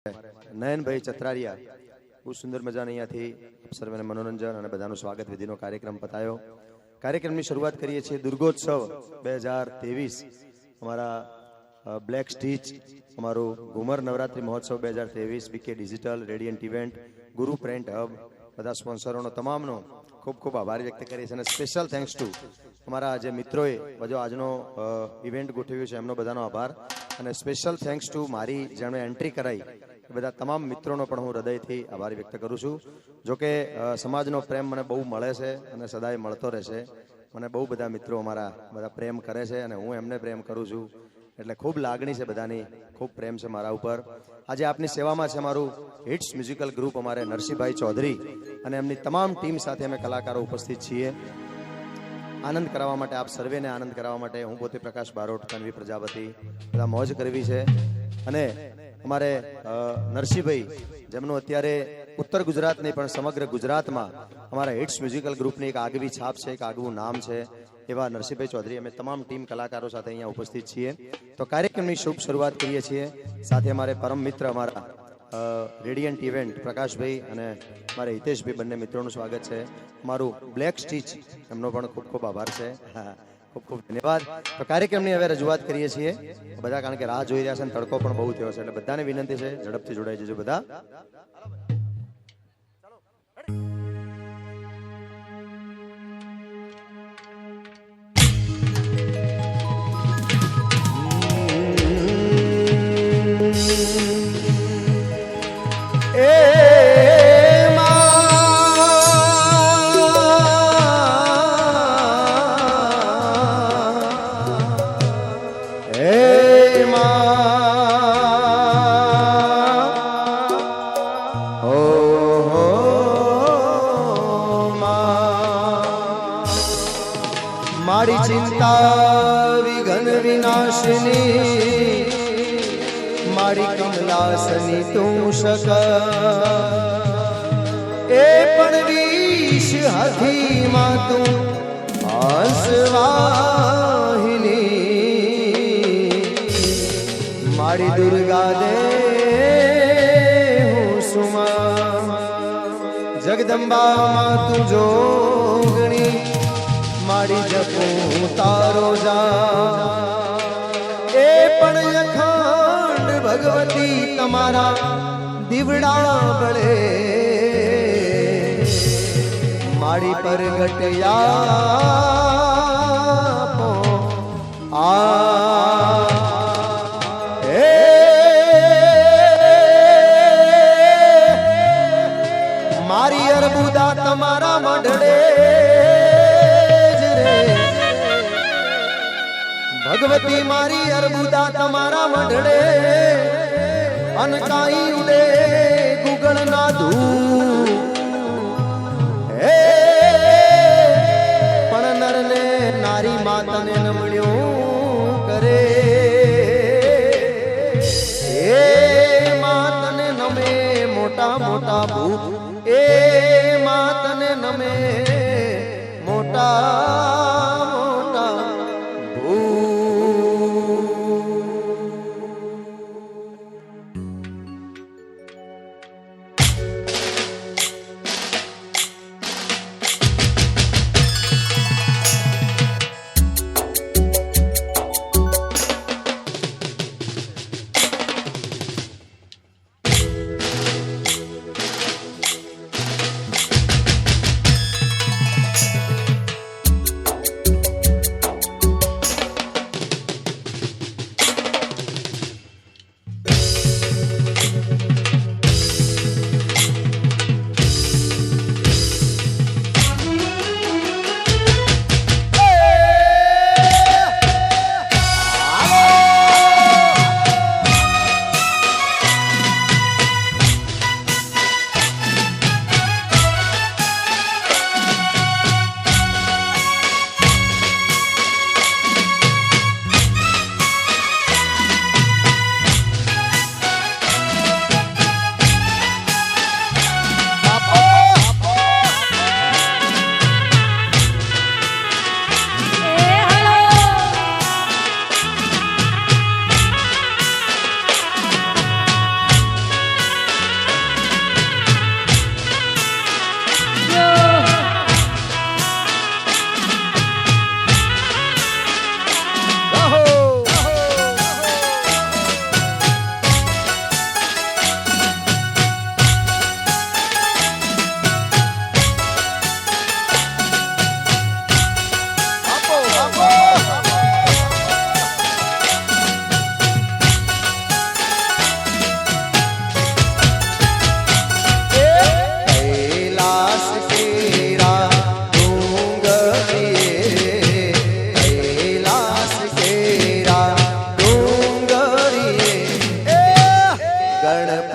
નયનભાઈ ચતરારિયા બહુ સુંદર મજાની અહીંયાથી સર્વેને મનોરંજન અને બધાનું સ્વાગત વિધિનો કાર્યક્રમ પતાયો. કાર્યક્રમની શરૂઆત કરીએ છીએ. દુર્ગોત્સવ 2023 અમારા બ્લેક સ્ટીચ, અમારું ઘુમર નવરાત્રી મહોત્સવ 2023, બીકે ડિજિટલ, રેડિયન્ટ ઇવેન્ટ, ગુરુ પ્રિન્ટ હબ, બધા સ્પોન્સરોનો તમામનો ખૂબ ખૂબ આભાર વ્યક્ત કરીએ છીએ. અને સ્પેશિયલ થેન્ક્સ ટુ અમારા જે મિત્રોએ બધો આજનો ઇવેન્ટ ગોઠવ્યો છે એમનો બધાનો આભાર. અને સ્પેશિયલ થેન્ક્સ ટુ મારી જેમણે એન્ટ્રી કરાઈ એ બધા તમામ મિત્રોનો પણ હું હૃદયથી આભાર વ્યક્ત કરું છું. જોકે સમાજનો પ્રેમ મને બહુ મળે છે અને સદાય મળતો રહેશે. મને બહુ બધા મિત્રો અમારા બધા પ્રેમ કરે છે અને હું એમને પ્રેમ કરું છું. એટલે ખૂબ લાગણી છે બધાની, ખૂબ પ્રેમ છે મારા ઉપર. આજે આપની સેવામાં છે અમારું હિટ્સ મ્યુઝિકલ ગ્રુપ, અમારે નરસિંહભાઈ ચૌધરી અને એમની તમામ ટીમ સાથે અમે કલાકારો ઉપસ્થિત છીએ. આનંદ કરાવવા માટે, આપ સર્વેને આનંદ કરાવવા માટે હું પોતે પ્રકાશ બારોટ, તન્વી પ્રજાપતિ, બધા મોજ કરવી છે. અને અમારે નરસિંહભાઈ, જેમનું અત્યારે ઉત્તર ગુજરાત નહીં પણ સમગ્ર ગુજરાતમાં અમારા હિટ્સ મ્યુઝિકલ ગ્રુપની એક આગવી છાપ છે, એક આગવું નામ છે, એવા નરસિંહભાઈ ચૌધરી અમે તમામ ટીમ કલાકારો સાથે અહીંયા ઉપસ્થિત છીએ. તો કાર્યક્રમની શુભ શરૂઆત કરીએ છીએ. સાથે અમારે પરમ મિત્ર, અમારા રેડિયન્ટ ઇવેન્ટ પ્રકાશભાઈ અને મારે હિતેશભાઈ, બંને મિત્રોનું સ્વાગત છે. મારું બ્લેક સ્ટીચ, એમનો પણ ખૂબ ખૂબ આભાર છે. ખૂબ ખૂબ ધન્યવાદ. તો કાર્યક્રમની હવે રજૂઆત કરીએ છીએ બધા, કારણ કે રાહ જોઈ રહ્યા છે અને તડકો પણ બહુ થયો છે, એટલે બધાને વિનંતી છે ઝડપથી જોડાઈ જજો બધા. મારી ચિંતા વિઘન વિનાશની, મારી કમલાસની તું શક, એ પણ વિષ હાથીમાં તું હંસવાહિની, મારી દુર્ગા દે હું સુમા, જગદંબામાં તું જોગણી, મારી જપું તારો જા, એ પણ અખંડ ભગવતી તમારા દીવડા બળે, મારી પરગટયા મારી અર્બુદા તમારા મઢડે, ભગવતી મારી અર્બુદા તમારા મઢડે, અનકાઈ ઉડે ગુગળ ના ધૂ, હે પણ નરને નારી માતને નમળ્યું કરે, એ માતને નમે મોટા મોટા ભૂત, એ માતને નમે મોટા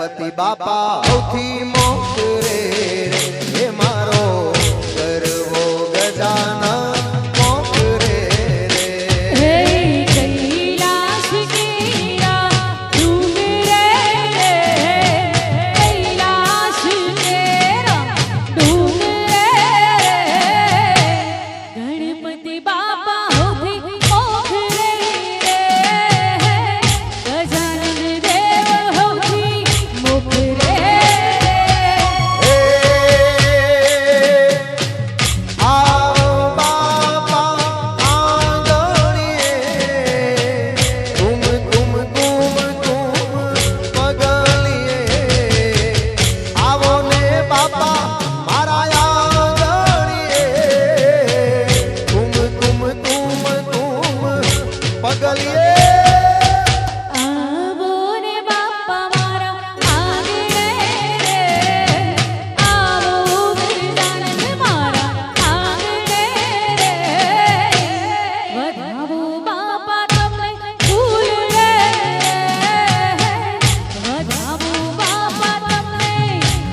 ગણપતિ બાપા સૌથી મોકરે રે હે મારો ગરવો ગજાનન મોકરે રે હે કૈલાશ કેરા ડુંગરે કૈલાશ કેરા ડુંગરે ગણપતિ બાપા હોથી મોખરે ગજાનન દેવ હોથી મોખરે આવો બાપા આંગણીએ તુમ તુમ તુમ તુમ પગલીએ આવો ને બાપા મારા આંગણીએ તુમ તુમ તુમ તુમ પગલીએ આવો ને બાપા મારા આંગણે આવો ગજાનન મારા આંગણે વધાવો બાપા તમને ફૂલ રે વધાવો બાપા તમને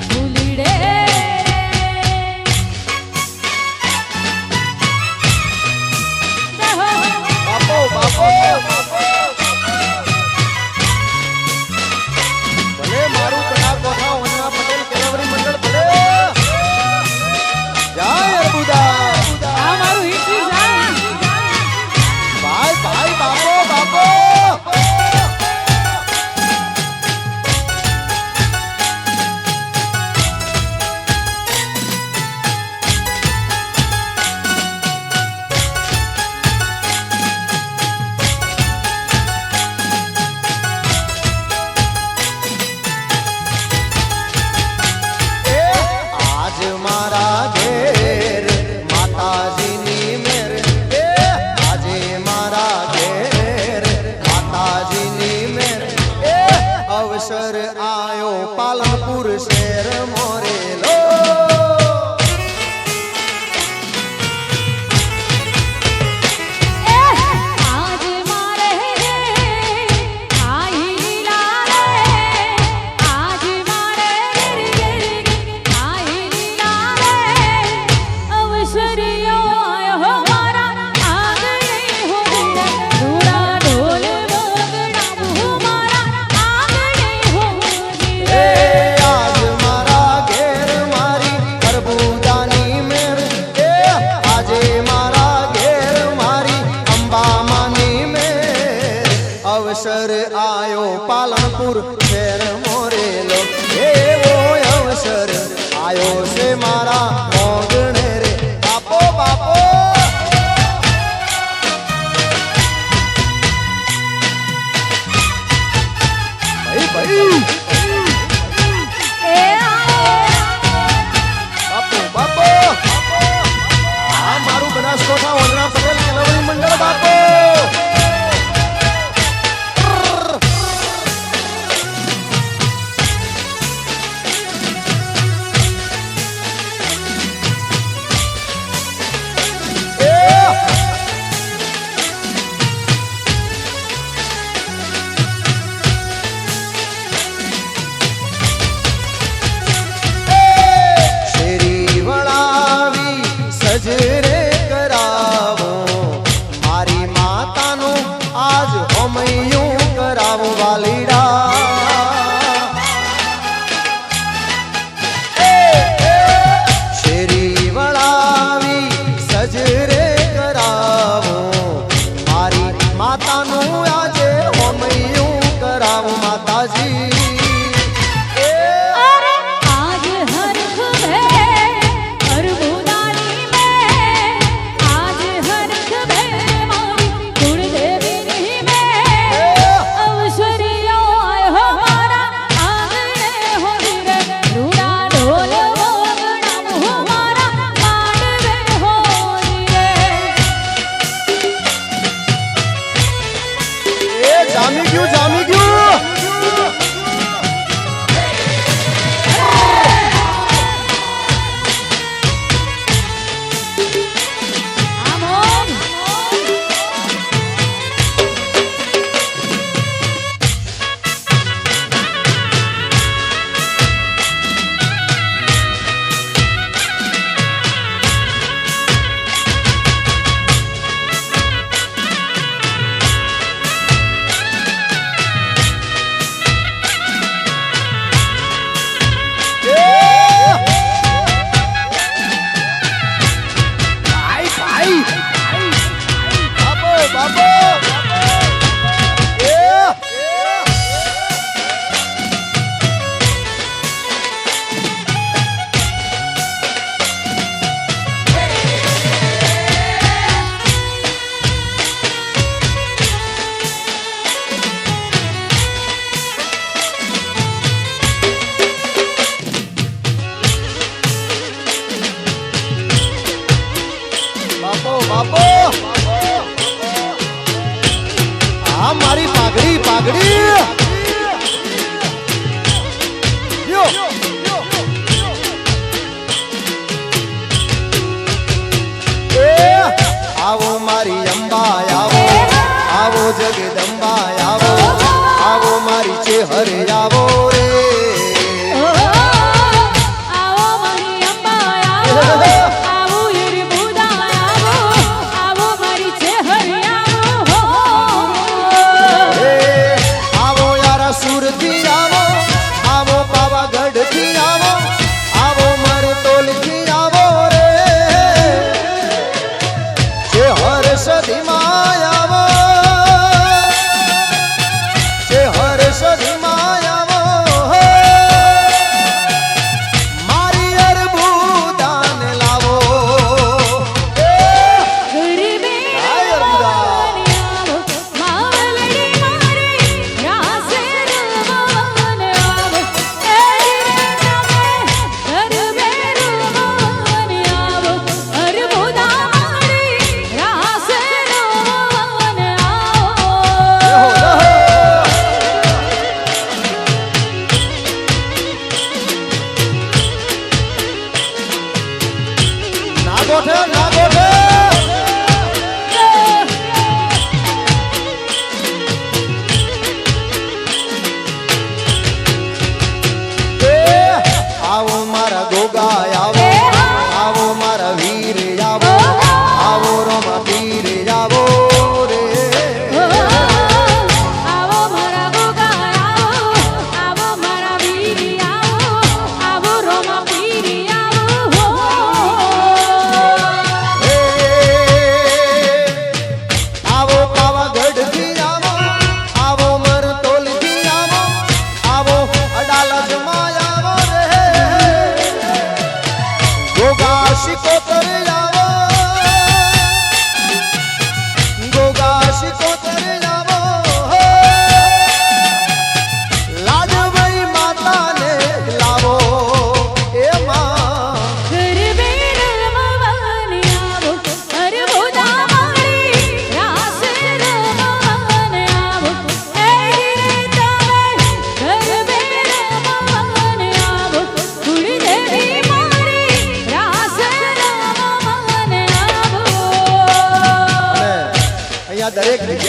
ફૂલડે બાપો બાપો ભલે મારું કડા કોઠા વનના પટેલ કેળવણી મંડળ ભલે જય અર્બુદા આ મારું હિસ્ટ્રી જા ભાઈ ભાઈ બાપો બાપો આજ મારા ઘેર માતાજીની મેર આજે મારા ઘેર માતાજીની મેર અવસર આયો પાલનપુર શહેર મોરેલો આજ મારે આઈ લીલા રે આજ મારે આઈ લીલા રે અવસરિયો આયો મારા આંગણે હો ધૂળા ઢોલ વગડાવું મારા આંગણે હો આજ મારા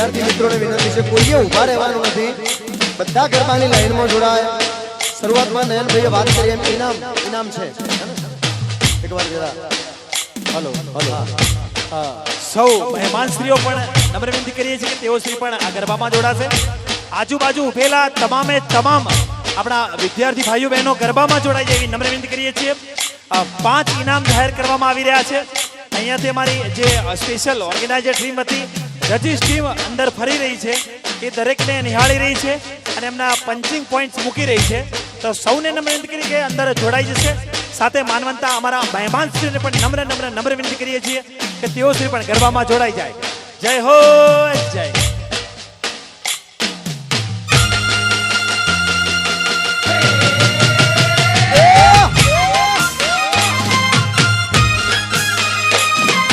વિદ્યાર્થી મિત્રોને વિનંતી છે કોઈએ ઊભા રહેવાનું નથી, બધા ગરબાની લાઈનમાં જોડાય. શરૂઆતમાં નયનભાઈએ વાત કરી એમ ઇનામ છે. એકવાર જરા હલો સૌ મહેમાન શ્રીઓ પણ નમ્ર વિનંતી કરીએ છીએ કે તેઓ શ્રી પણ આ ગરબામાં જોડાશે. આજુબાજુ ઉભેલા તમામે તમામ આપણા વિદ્યાર્થી ભાઈઓ બહેનો ગરબામાં જોડાય એવી નમ્ર વિનંતી કરીએ છીએ. 5 ઇનામ જાહેર કરવામાં આવી રહ્યા છે. અહીંયાથી અમારી જે સ્પેશિયલ ઓર્ગેનાઇઝર ટીમ હતી, જજીસ ટીમ અંદર ફરી રહી છે, એ દરેકને નિહાળી રહી છે અને એમના પંચિંગ પોઈન્ટ્સ મૂકી રહી છે. તો સૌને નમ્ર વિનંતી કરી કે અંદર જોડાઈ જશે. સાથે માનવંતા અમારા મહેમાનશ્રીઓને પણ નમ્ર વિનંતી કરીએ છીએ કે તેઓ શ્રી પણ ગરબામાં જોડાઈ જાય. જય હો જય.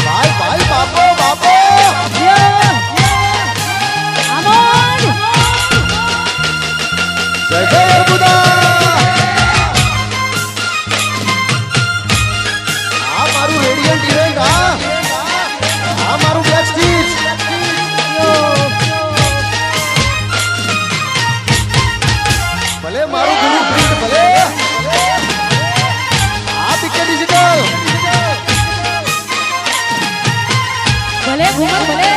ભાઈ ભાઈ બાપો બાપો આમોદ જય જય અર્બુદા. આ મારું રેડિયન્ટ ઇવેન્ટ, આ મારું બ્લેક સ્ટીચ. ભલે મારું ગુરુ પ્રિન્ટ, ભલે આ બીકે ડિજિટલ. ભલે ઘુમર ભલે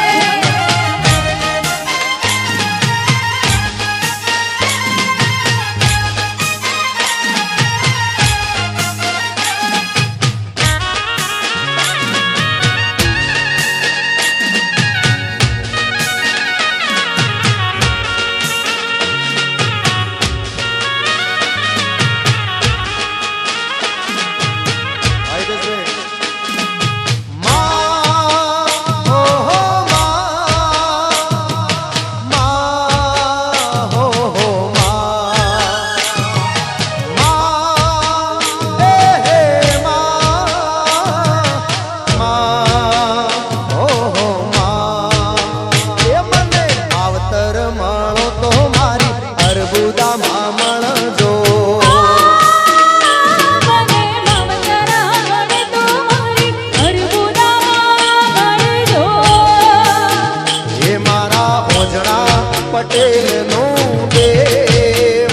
પટેલનું દેવ,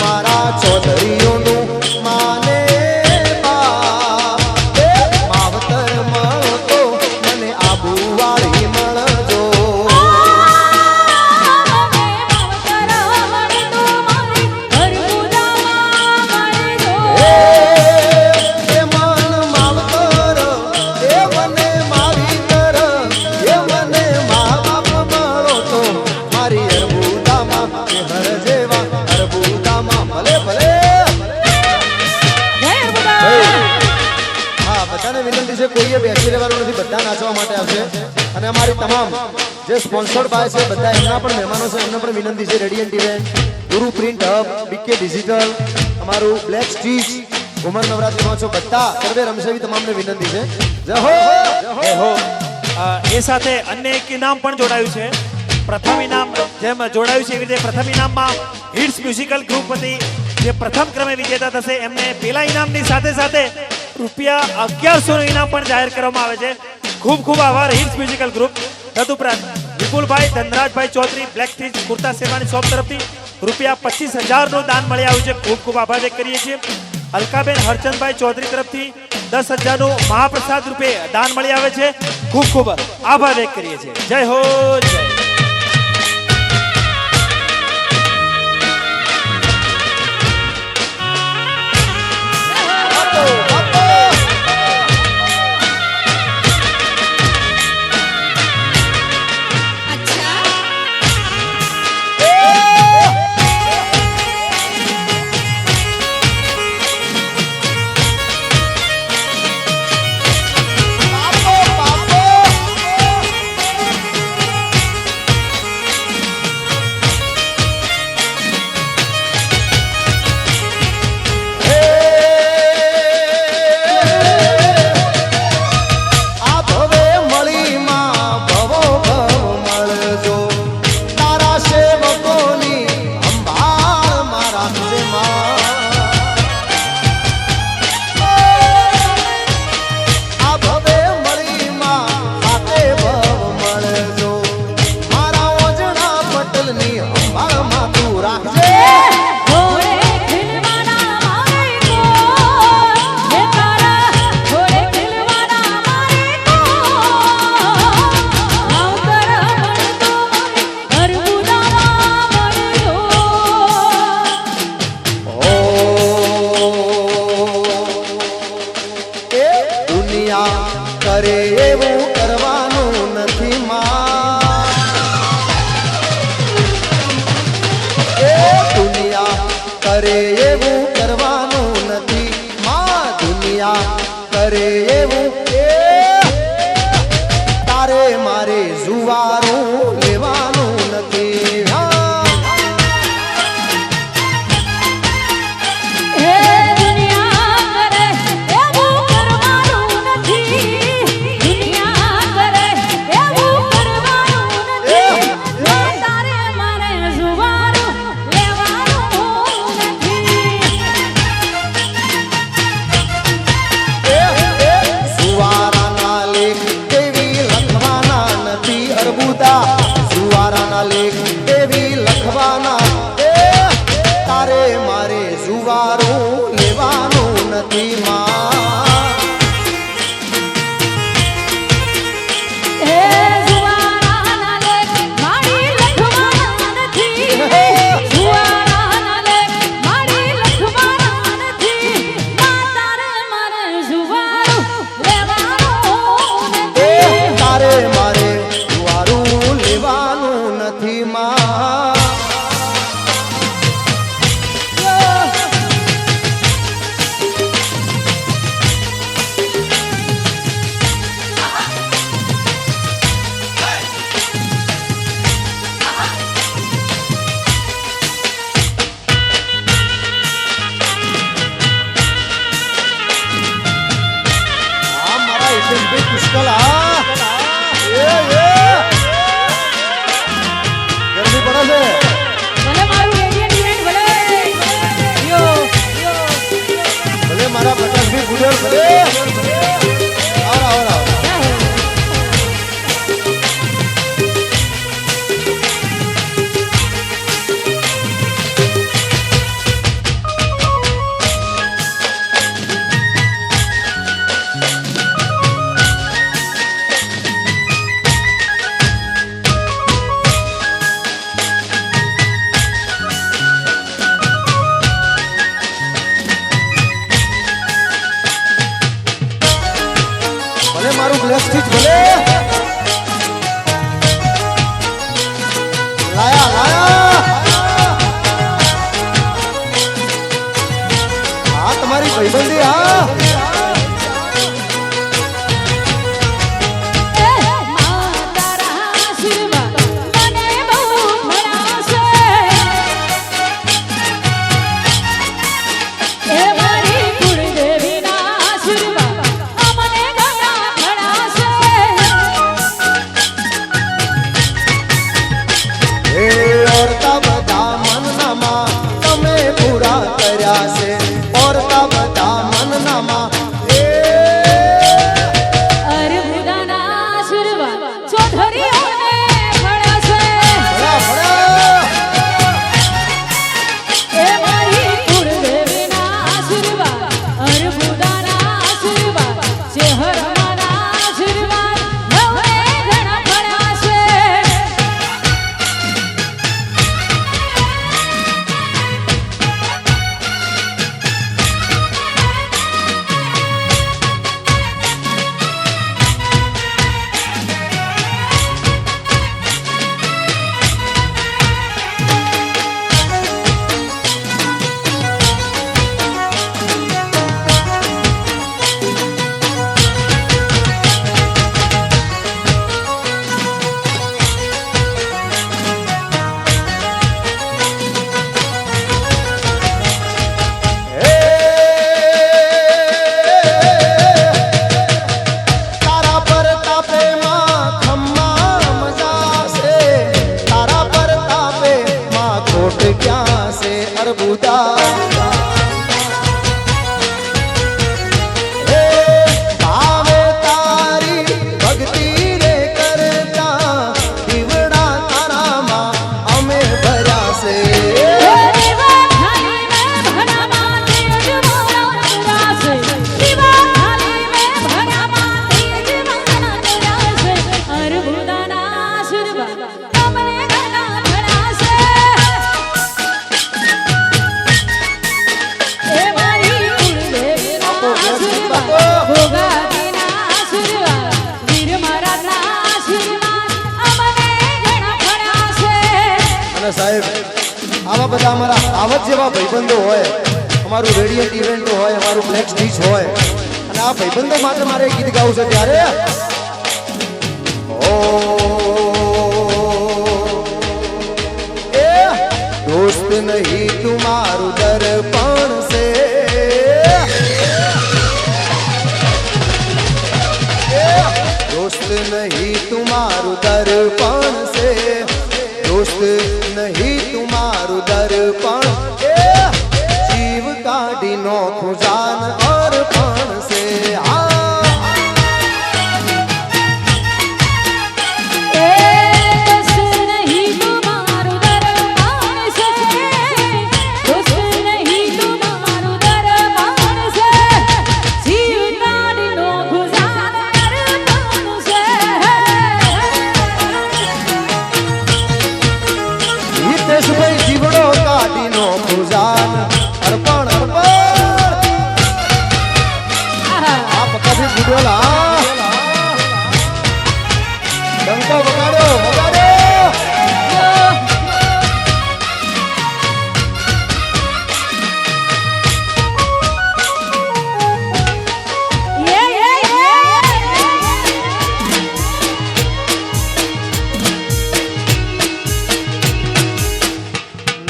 મારા ચૌધરીઓનું માને બાપ. માવતર મળતો મને આબુવાળી મળજો. એ મન માવતર, એ મને મારી તર, એ મને મા બાપ મળો તો મારી અર્બુદામાં કે હર જેવા અર્બુદામાં. ભલે ભલે. હા, બધાને વિનંતી છે કોઈએ બેસી રહેવાનું નથી, બધા નાચવા માટે આવશે. અને અમારી તમામ જે સ્પોન્સર્ડ બાય છે બધા એમના પણ મહેમાનો છે, એમને પણ વિનંતી છે. રેડિયન્ટ ઇવેન્ટ, ગુરુ પ્રિન્ટ હબ, બીકે ડિજિટલ, અમારું બ્લેક સ્ટીચ, ઘુમર નવરાત્રી મહોત્સવ, બધા સર્વે રમશેવી તમામને વિનંતી છે. જય હો જય હો. એ સાથે અન્ય એક ઇનામ પણ જોડાયું છે. પ્રથમ ઇનામ જેમ જોડાયું છે એવી રીતે પ્રથમ ઇનામમાં હિટ્સ મ્યુઝિકલ ગ્રુપ વતી જે પ્રથમ ક્રમે વિજેતા થશે એમને પેલા ઇનામની સાથે સાથે રૂપિયા 1100 ઇનામ પણ જાહેર કરવામાં આવે છે. ખૂબ ખૂબ આભાર હિટ્સ મ્યુઝિકલ ગ્રુપ. તદુપરાંત વિપુલભાઈ ધનરાજભાઈ ચૌધરી બ્લેક સ્ટીચ કુર્તા સેવાની શોપ તરફથી રૂપિયા 25,000 નું દાન મળી આવ્યું છે. ખૂબ ખૂબ આભાર વ્યક્ત કરીએ છીએ. અલકાબેન હરચંદભાઈ ચૌધરી તરફથી 10,000 નું મહાપ્રસાદ રૂપે દાન મળી આવે છે. ખૂબ ખૂબ આભાર વ્યક્ત કરીએ છીએ. જય હો જય. નથી માં હે જુવાના લેખ મારી લખવાના નથી જુવાના લેખ મારી લખવાના નથી તારે મારે જુવારું લેવાનું નથી તારે મારે જુવારું લેવાનું નથી માં પુષ્કળ ગરમી પડે છે ભલે મારું રેડિયન્ટ ઇવેન્ટ ભલે યો ભલે મારા પ્રકાશભાઈ ગુડર ભલે આવો ભલે મારું બ્લેક સ્ટીચ ભલે લાયા હા તમારી ભાઈબંધી હા તારા આશીર્વાદ મને બહુ મળ્યા છે એ મારી કુળદેવીના આશીર્વાદ અમને ઘણા મળ્યા છે એ ઓરતા બધા મનનામાં તમે પૂરા કર્યા છે ઓરતા બધા મનનામાં અર્બુદાના આશીર્વાદ ચૌધરીઓને મળ્યા છે એ મારી કુળદેવીના આશીર્વાદ અર્બુદાના આશીર્વાદ ચેહરમાના આશીર્વાદ નવને ઘણા મળ્યા છે તારા પર તાપે માં ખમ્મા મજા છે તારા પર તાપે માં ખોટ ક્યાં છે અર્બુદા ભાવે તારી ભક્તિ રે કરતા દીવડા તારામાં અમે ભર્યા છે દીવા થાળી મેં ભરામાં તેજ મારા રાસે દીવા થાળી મેં ભરામાં તેજ મારા રાસે અર્બુદાના આશીર્વાદ તમને ઘણા મળ્યા છે એ મારી કુળદેવીના આશીર્વાદ ભોગાતીના આશીર્વાદ વીર મહારાજના આશીર્વાદ અમને ઘણા મળ્યા છે અને સાહેબ આવા બધા અમારા આવત જેવા ભાઈબંધો હોય અમારું રેડિયન્ટ ઇવેન્ટ હોય અમારું બ્લેક સ્ટીચ હોય અને આ ભાઈબંધો માટે મારે એક ગીત ગાવું છે ત્યારે ઓ એ દોસ્ત નહીં તુમારું દર્પણ છે दोस्त नहीं तुम्हारू दर्पण से दोस्त नहीं तुम्हारू दर्पण जीव काढ़ी नो खुजान अर्पण से दोस्त नहीं तुम्हारू दरबार से दोस्त नहीं तुम्हारू दरबार से ગુડવેલ હા ડંકો વગાડ્યો વગાડ્યો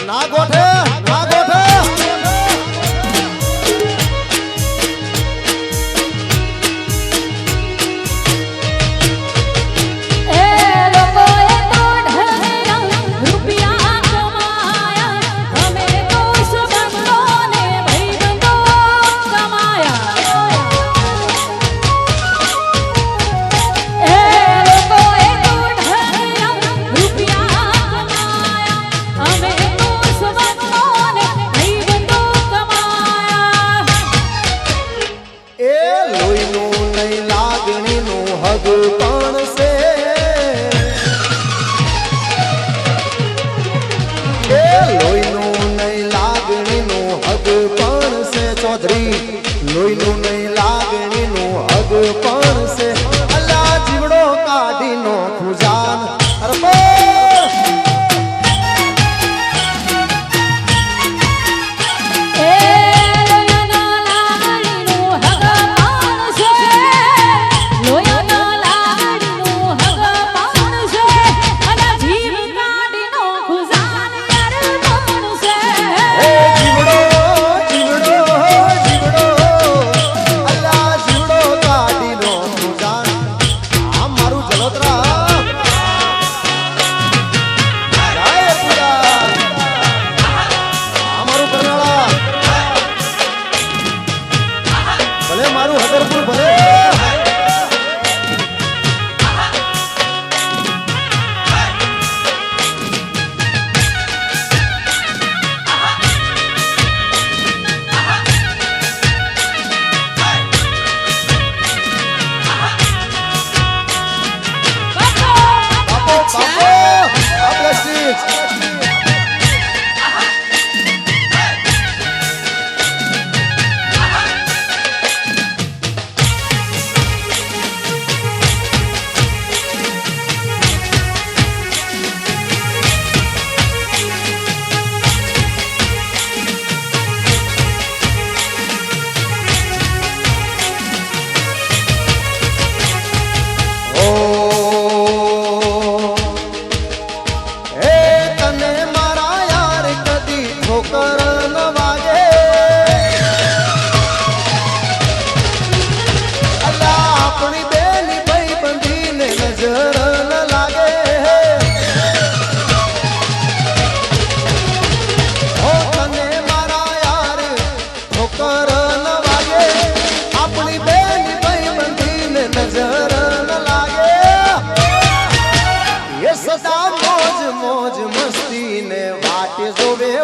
ના ગોઠે ના ગોઠે લોહીનું નહીં લાગણીનું હગ પણ છે અલા જીવડો કાઢીનો ખુજાન અરે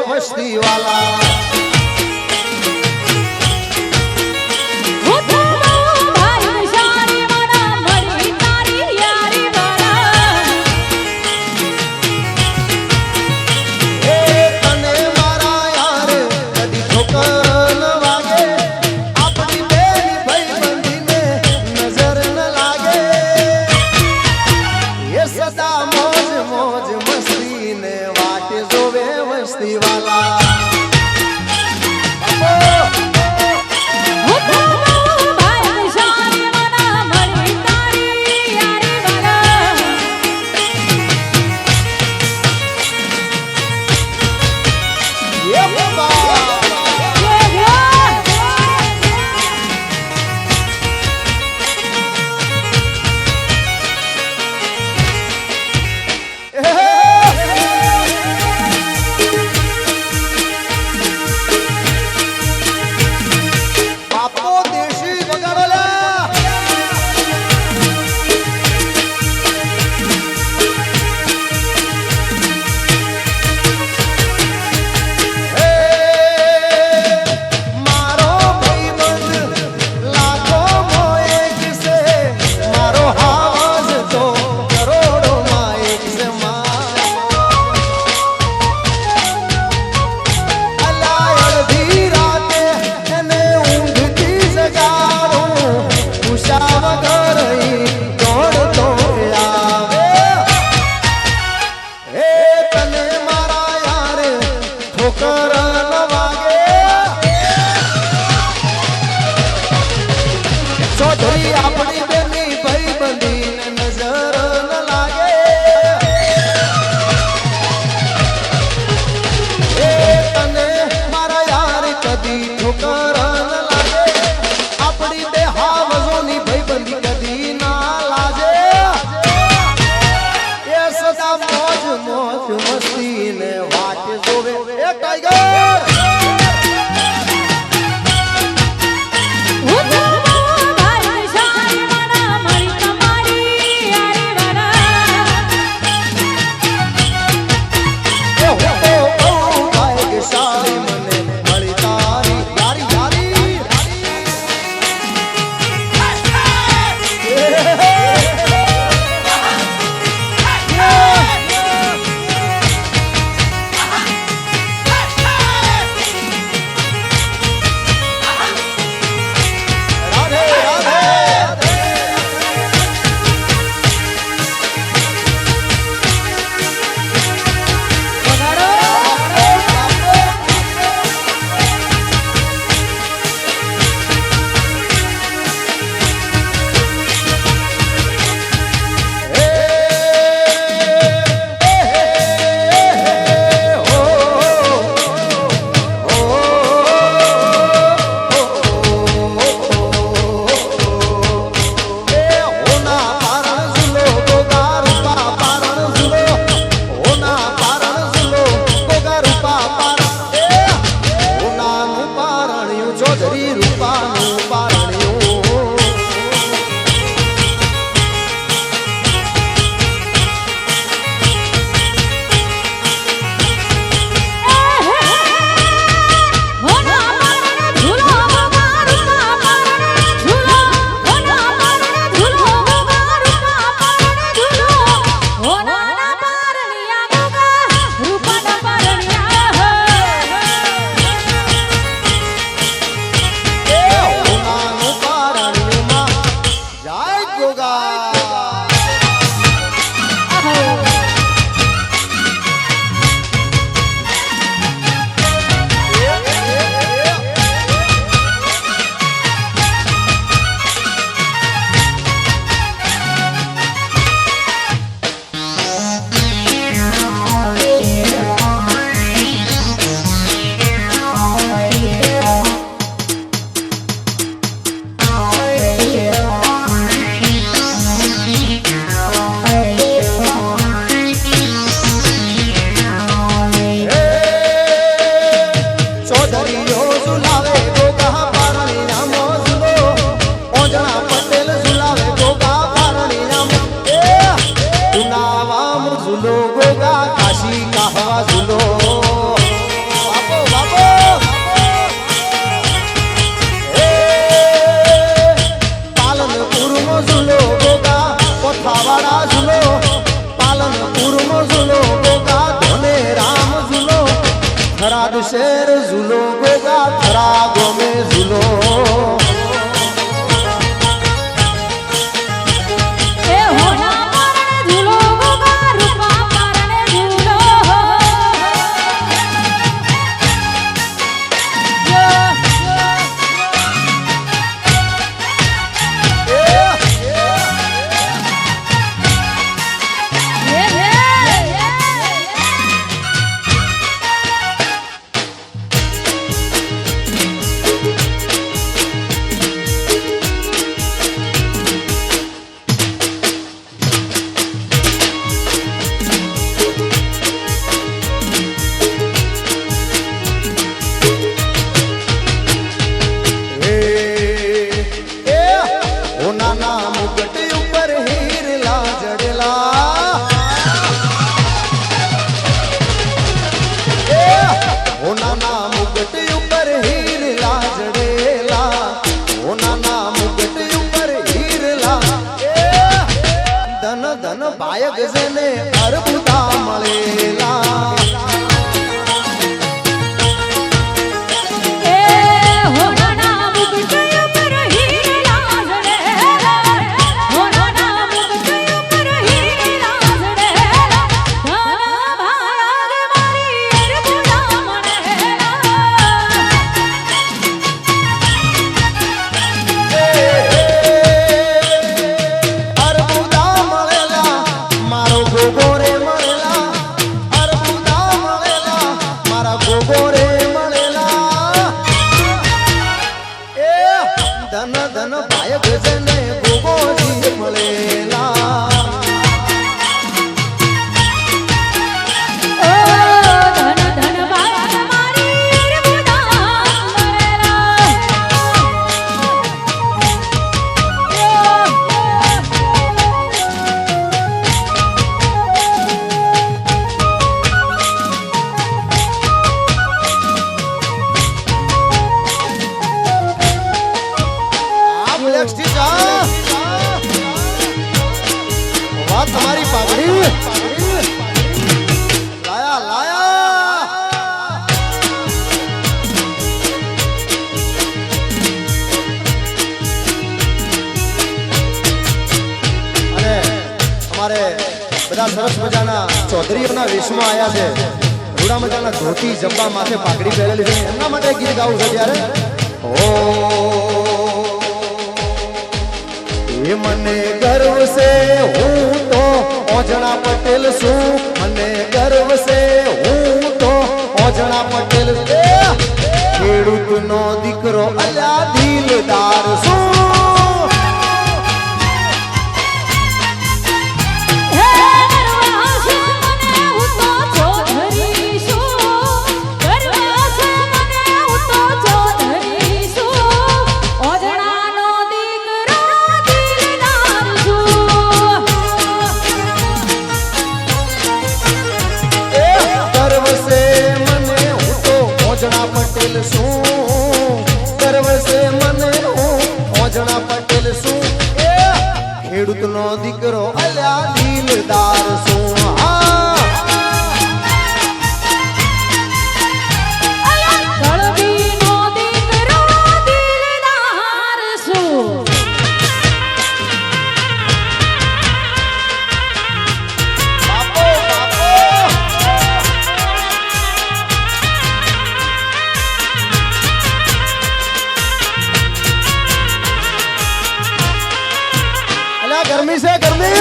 વસ્તી વાલા મોજ મોજ મસ્તી ને વાટે જોવે વસ્તી વાલા રૂપાનું પારણ્યું થરાદ શેર ઝૂલો ગોગા થરા ગોમે ઝૂલો બાયક જેને અર્બુદા મળેલા ધન ધન બાયક જેને ગોગોજી મળેલા વાત તમારી પાઘડી લાયા લાયા અને અમારે બધા સરસ મજાના ચૌધરીઓના વેશમાં આવ્યા છે રૂડા મજાના ધોતી જબ્બા માથે પાઘડી પહેરેલી છે એમના માટે ગીત ગાવું છે ત્યારે એ મને ગર્વ છે હું તો ઓજણા પટેલ છું મને ગર્વ છે હું તો ઓજણા પટેલ ખેડૂતનો દીકરો અલ્યા દિલદાર છું Hey! નો દીકરો અલ્યા દિલદાર શું તળવીનો દીકરો દિલદાર શું બાપો બાપો અલ્યા ગરમી છે ગરમી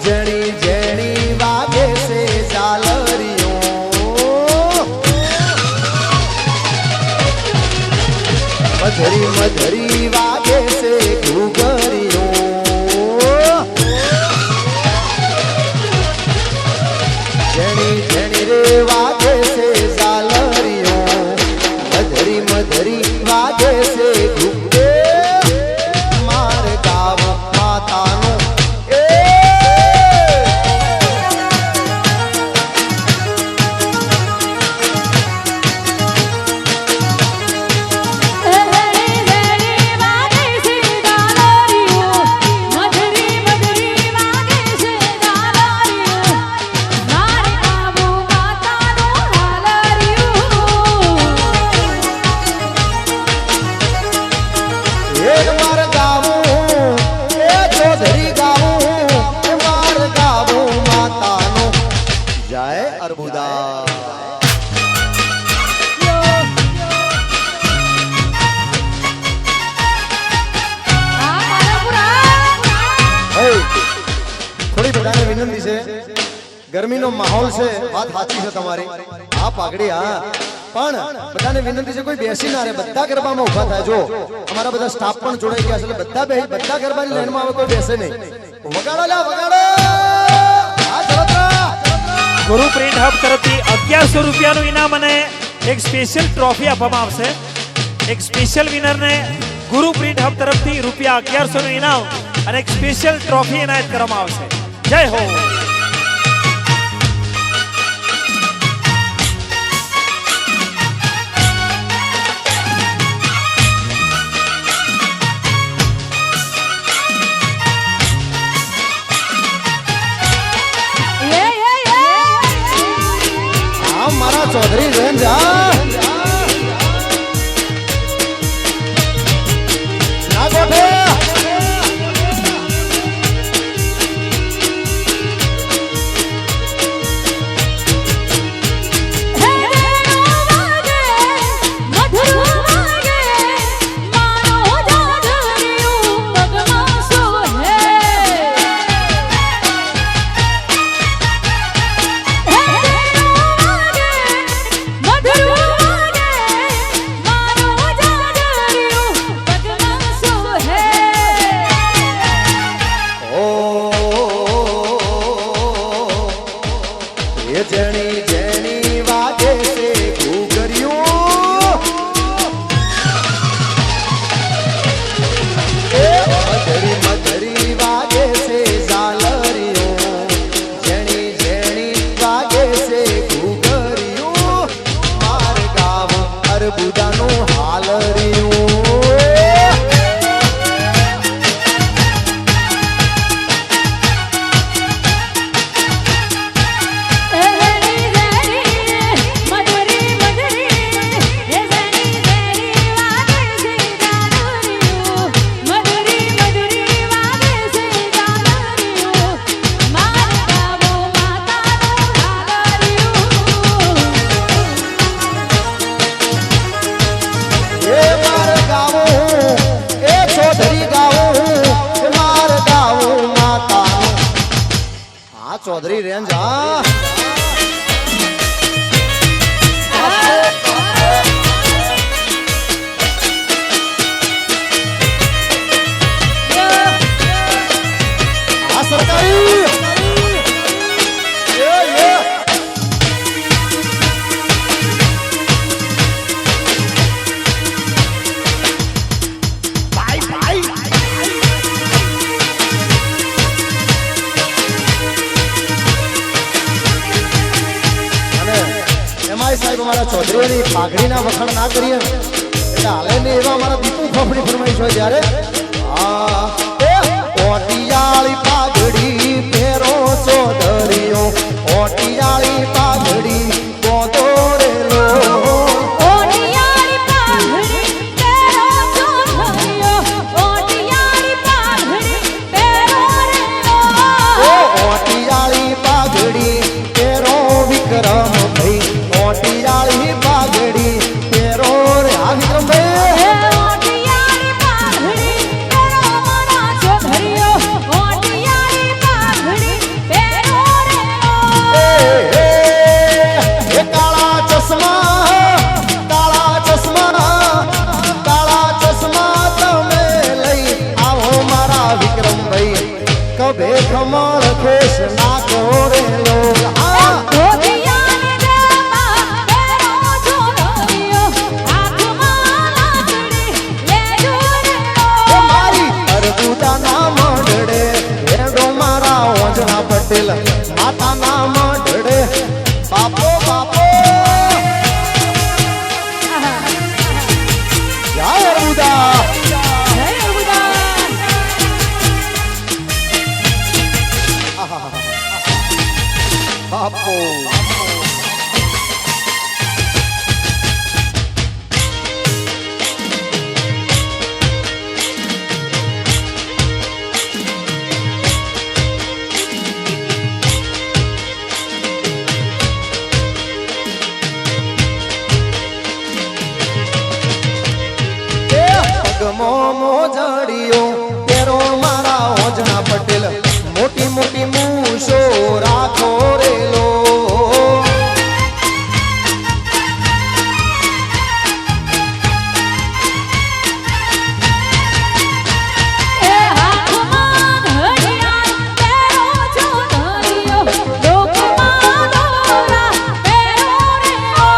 જેણી જેણી વાગે છે ઝાલરીઓ મધરી મધરી વાગે છે ઘૂઘરીઓ જેણી જેણી રે વાગે છે ઝાલરીઓ મધરી મધરી વાગે છે ઘૂઘે માર ગાવ માતાનો થોડી બધાને વિનંતી છે ગરમીનો માહોલ છે વાત સાચી છે તમારી આ પાઘડી હા પણ બધાને વિનંતી છે કોઈ બેસી ના રહે બધા ગરબામાં ઊભા થાય જો અમારા બધા સ્ટાફ પણ જોડાઈ ગયા છે એટલે બધા ગરબાની લાઈનમાં આવે કોઈ બેસે નહીં વગાડો લા વગાડો આ જલતરા ગુરુ પ્રિન્ટ હબ તરફથી 1100 રૂપિયાનું ઇનામ અને એક સ્પેશિયલ ટ્રોફી આપવામાં આવશે એક સ્પેશિયલ વિનરને ગુરુ પ્રિન્ટ હબ તરફથી રૂપિયા 1100 નું ઇનામ અને એક સ્પેશિયલ ટ્રોફી એનાયત કરવામાં આવશે જય હો મારા ચૌધરી રેન્જ ના ગોઠે જેણી જેણી વાગે છે ઘૂઘરિયું મધરી મધરી વાગે છે ઝાલરીઓ જેણી જેણી વાગે છે ઘૂઘરિયું માર ગાવ અરબુદાનું હાલરિયું ચૌધરી રેન્જ હા સરકારી અમારા ચૌધરીઓની પાઘડીના વખાણ ના કરીએ ને, એટલે હાલે ને એવા અમારા દીપુ ફફડી ફરમાઈશ હોય જ્યારે ઓટિયાળી પાઘડી પહેરો ચૌધરીઓ, ઓટિયાળી પાઘડી ગોદોરેલો. ઓટિયાળી પાઘડી પહેરો ચૌધરીઓ, ઓટિયાળી પાઘડી પહેરો રે લો. ઓટિયાળી પાઘડી પહેરો વિક્રમ ભાઈ, ઓટિયાળી પાઘડી પહેરો રે આ વિક્રમ ભાઈ. ઓટિયાળી પાઘડી પહેરો મારા ચૌધરીઓ, ઓટિયાળી પાઘડી પહેરો રે લો. એ કાળા ચશ્મા તમે લઈ આવો મારા વિક્રમભાઈ, કભે ખમણ ખેસ ના કોરેલો. ધોતિયાની દેમાં પહેરો ચૌધરીઓ, હાથમાં લાકડી લેજો રે લો. મારી અરબુદાના મંડળે હેડો મારા ઓંજણા પટેલ માતાના મંડળે. બાપો બાપો જય અરબુદા. જય અરબુદા. બાપો પગમો મોજડીઓ પેરો મારા ઓંજણા પટેલ, મોટી મોટી મૂછો રાખો રેલો. એ હાથમાં ઘડિયાળ પહેરો ચૌધરીઓ, લોકમાં દોરા પહેરો રે લો.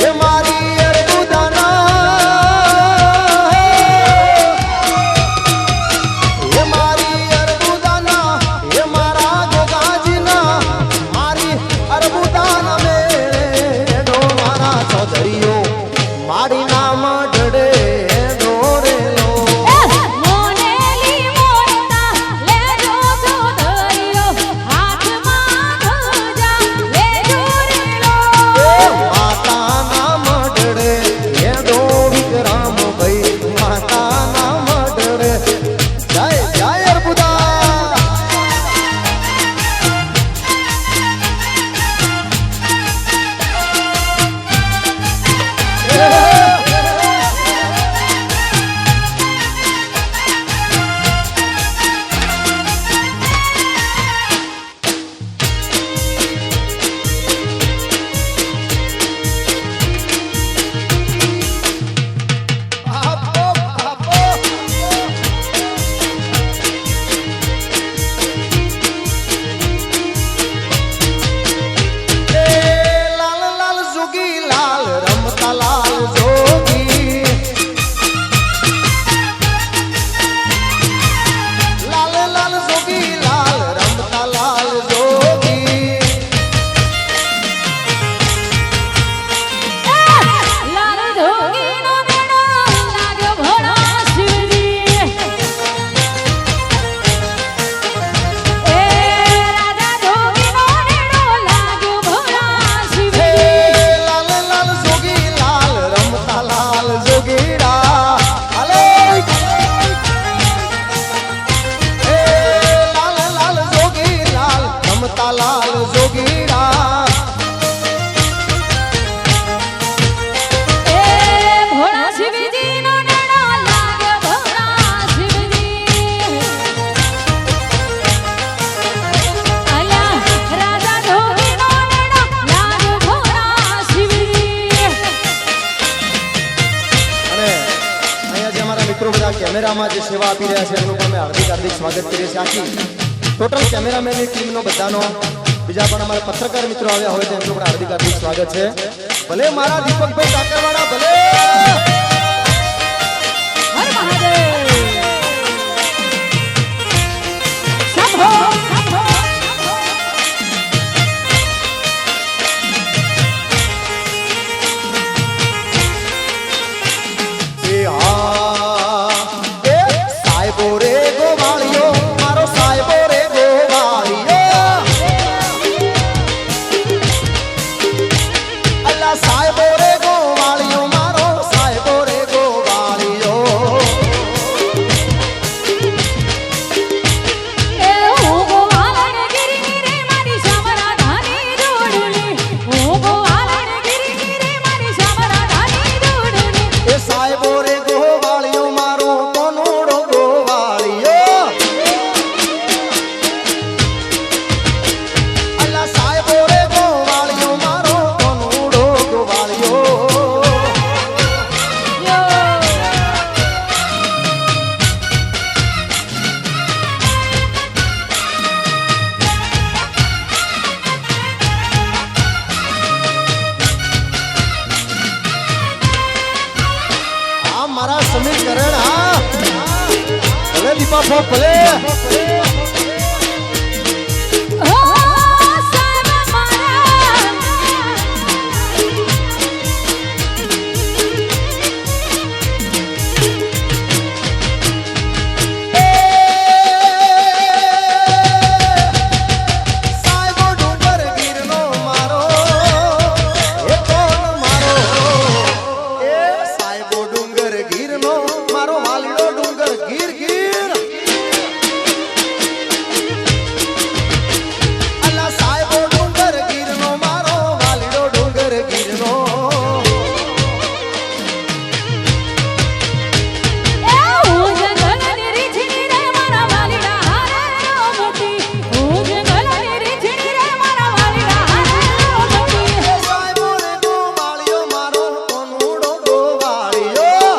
એ મારી અરબુદાના, એ મારી અરબુદાના, એ મારા ગોગાજીના, મારી અરબુદાના મેળે હેડો મારા ચૌધરીઓ, મારી નામ ડડે હેડો રેલો. મોનેલી મોરતા લેજો ચૌધરીઓ, હાથમાં ધજા લેજો રે લો. માતાના મઢડે હેડો વિક્રમ ભાઈ, માતાના મઢડે. જય જય અરબુદા. બાપો બાપો એ લાલ લાલ જોગી લાલ રમતા લાલ જોગી, લાલ લાલ જોગી લાલ રમતા લાલ જોગી. લાલ ધોગીનો મેળો લાગ્યો ભોળા શિવજી. એ રાજા ધોગીનો મેળો લાગ્યો ભોળા એ શિવજી. લાલ લાલ જોગી લાલ રમતા લાલ જોગીડા. હાલે એ લાલ લાલ જોગી લાલ રમતા લાલ જોગીડા. એ ભોળા શિવજીનો મેળો લાગ્યો ભોળા શિવજી. અલા રાજા ધોગીનો મેળો લાગ્યો ભોળા શિવજી. અને અહીંયા જે અમારા મિત્રો બધા કેમેરામાં જે સેવા આપી રહ્યા છે એમનું પણ અમે હાર્દિક હાર્દિક સ્વાગત કરીએ છીએ. આખી ટોટલ કેમેરામેનની ટીમનો બધાનો, બીજા પણ અમારા પત્રકાર મિત્રો આવ્યા હોય તો એમનું પણ હાર્દિક હાર્દિક સ્વાગત છે. ભલે મારા દીપકભાઈ કાકરવાડા, ભલે હર મહાદેવ. શંભો શંભો શંભો. દીપા ફોક ભલે ઓ સાહેબ મારા સાહેબો ડુંગર ગીરનો મારો એ કોણ મારો એ સાહેબો ડુંગર ગીરનો મારો વાલીડો ડુંગર ગીર ગીર અલા સાહેબો ડુંગર ગીરનો મારો વાલીડો ડુંગર ગીરનો એ હું જંગલની રીછડી રે મારા વાલીડા હારે મોટી હું જંગલની રીછડી રે મારા વાલીડા હારે મોટી સાહેબો રે ગોવાળિયો મારો કોનુડો ગોવાળિયો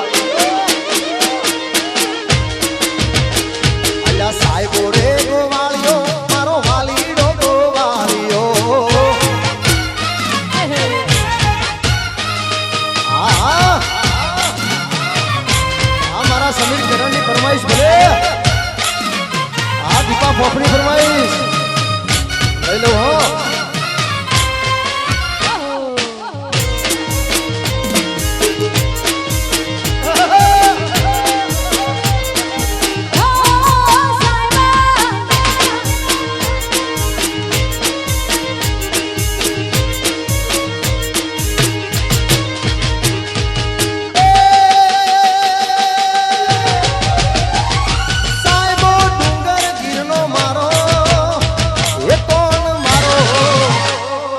અલા સાહેબો રે ગોવાળિયો મારો વાલીડો ગોવાળિયો આ મારા સમીર કરણની ફરમાઈશ ભલે આ દીપા ફોફની ફરમાઈશ લઈ લો હો સાહેબો ડુંગર ગીરનો મારો એ કોણ મારો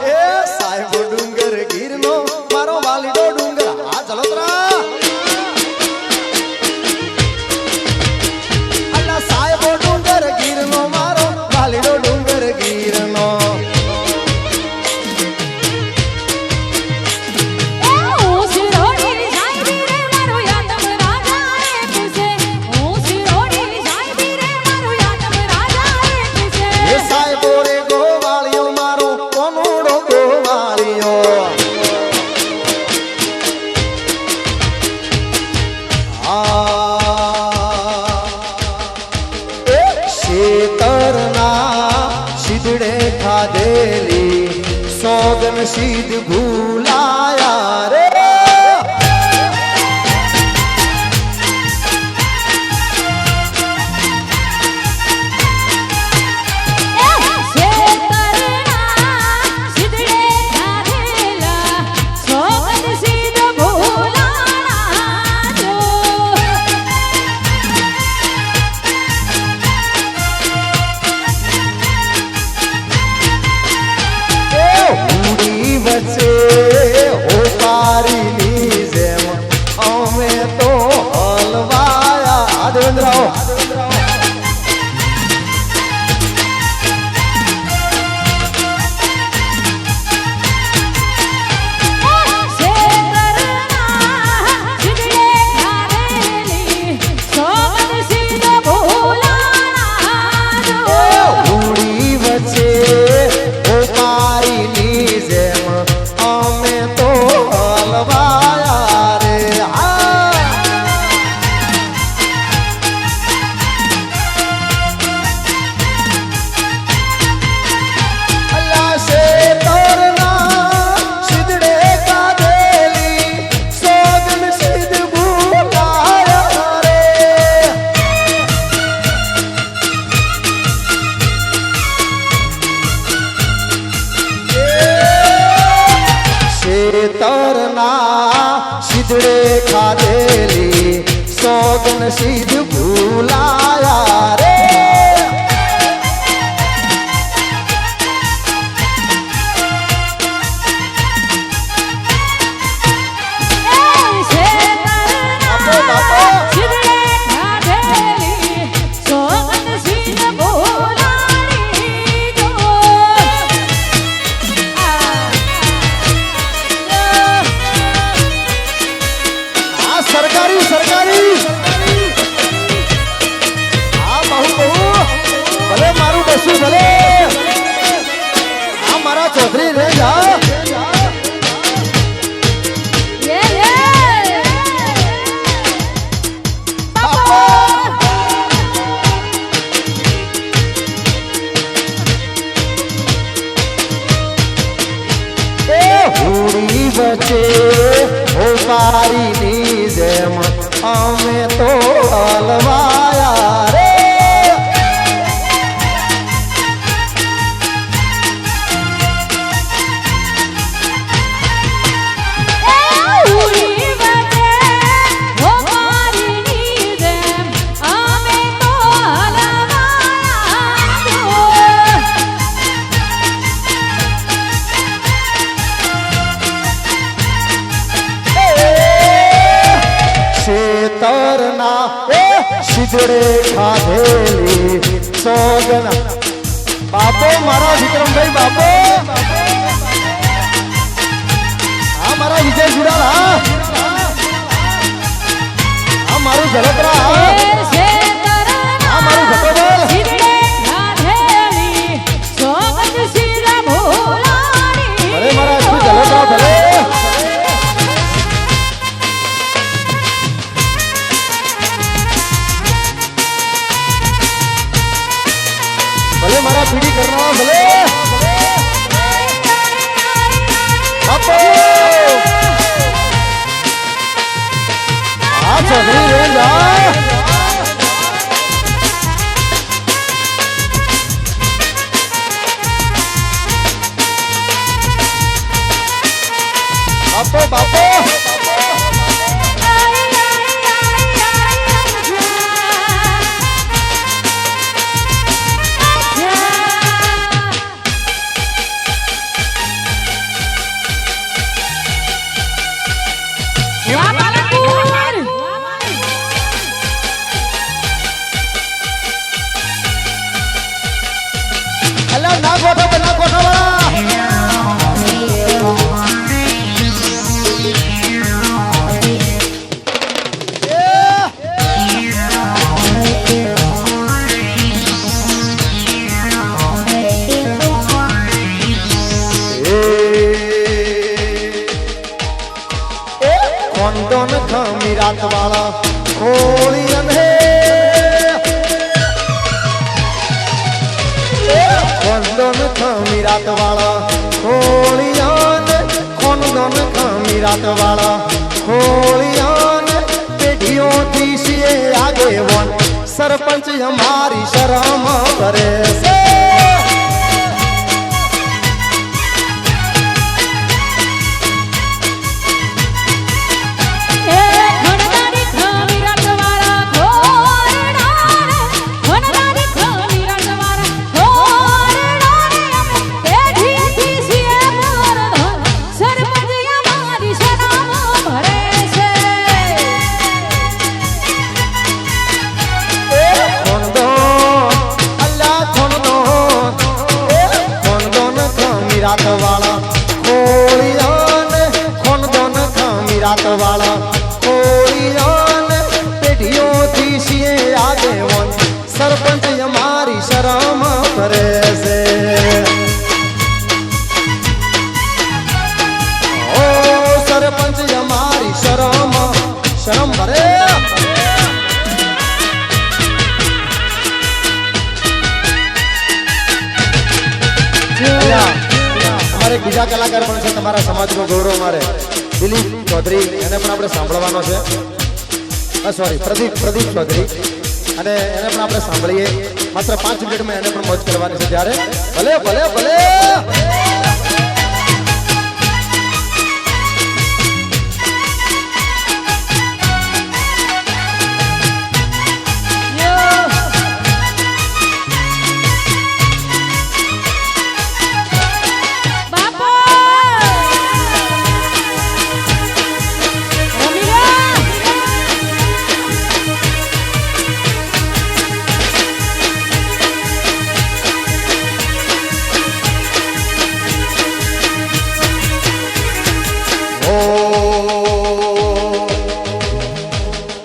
એ સાહેબો ડુંગર ગીરનો મારો વાલીડો ડુંગર આ જલોતરા અલ્લા સાહેબો ડુંગર ગીરનો મારો વાલીડો ડુંગર ગીરનો હું સિરોડી સાહેબી રે મારો યાદવ રાજા રે પૂછે હું સિરોડી સાહેબી રે મારો યાદવ રાજા રે પૂછે એ સાહેબો રે ગોવાળિયો મારો કોનુડો ગોવાળિયો શેતરના શીદડે ખાધેલી સોગન સીધ ભૂલાયા રે સિદડે ગાધેલા સોગન સીધ ભૂલાણા જો હુડી વચ્ચે હોકારીની જેમ અમે તો હલવાયા દેવેન્દ્રરાવ હુડી વચ્ચે હોકારીની જેમ અમે તો હલવાયા રે અલ્લા શેતરના શીદડે કાધેલી સોગન સીધ ભૂલાયા રે શેતરના શીદડે ખાધેલી સોગન સીધ ભૂલાયા રે બાપો બાપો આ સરકારી સરકારી શીતળે ખાધેલી સોગન બાપો મારા વિક્રમભાઈ બાપો આ મારા વિજય સુરાલ આ મારું જલતરા શેર છે તરના આ મારું ઘટોબલ શીતળે ખાધેલી સોગંદ શિરા ભોલાની ભલે મારા શું જલતરા ભલે ભલે મારા પીડી કરનારા ભલે બાપો આ ચૌધરી રે જા બાપો બાપો અલા ના ગોઠો ના ગોઠો કોંદોન ખમી રાત વાળા હોળી અને કોંદોન ખમી રાત વાળા હોળી અને કોંદોન ખમી રાત વાળા હોળી અને પેઢીઓથી છીએ આગેવાન સરપંચ અમારી શરમ કરે છે રાતવાળા ખોળિયાને ખોનદોન ખમી રાતવાળા ખોળિયાને પેઢીઓથી છીએ આગેવાન સરપંચ અમારી શરમ કરે છે ઓ સરપંચ અમારી શરમ ભરે અમારે બીજા કલાકાર પણ છે તમારા સમાજનો ગૌરવ મારે દિલીપ ચૌધરી એને પણ આપણે સાંભળવાનો છે સોરી પ્રદીપ ચૌધરી અને એને પણ આપણે સાંભળીએ માત્ર 5 મિનિટમાં એને પણ મોજ કરવાની છે ત્યારે ભલે ભલે ભલે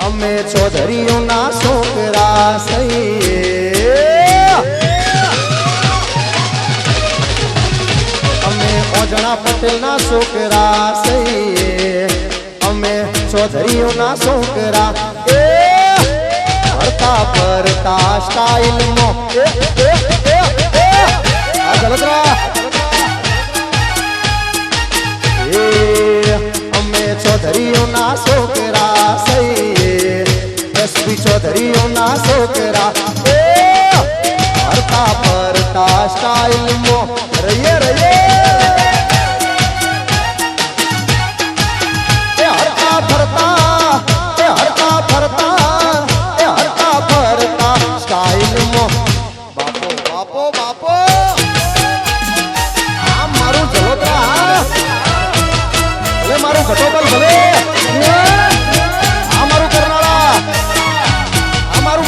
અમે ચૌધરીઓના છોકરા સહીએ અમે ઓજણા પટેલના છોકરા સહીએ અમે ચૌધરીઓના છોકરા ફરતા ફરતા સ્ટાઇલમાં આ જલતરા અમે ચૌધરીઓના છોકરા સહીએ એસપી ચૌધરીઓના છોકરા ફરતા ફરતા સ્ટાઇલમાં રહીએ હરતા ફરતા સ્ટાઇલમાં બાપો બાપો આ મારું જલોતરા ભલે મારું ઘટોબલ ભલે આ મારું કરનાળા આ મારું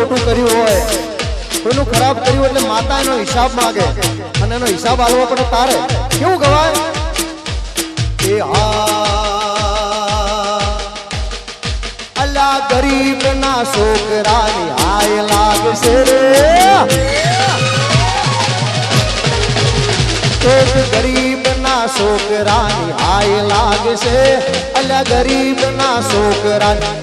ખોટું કર્યું હોય, કોઈનું ખરાબ કર્યું હોય, એટલે માતા એનો હિસાબ માંગે અને એનો હિસાબ આલવો પડે તારે. કેવું ગવાય? એ અલ્લા ગરીબ ના છોકરાની હાય લાગશે રે, ગરીબ ના છોકરાની હાય લાગશે, અલ્યા ગરીબ ના છોકરાની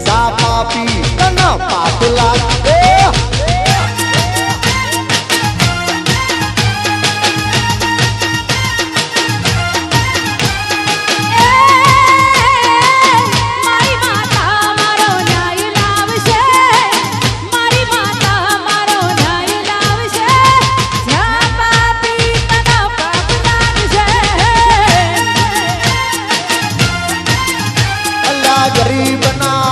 સાપા પી તના પાપ લાગે. મારી માતા મારો ન્યાય લાવશે, મારી માતા મારો ન્યાય લાવશે, જ્યાં પાપી તના પાપ લાગશે. અલ્યા ગરીબ ના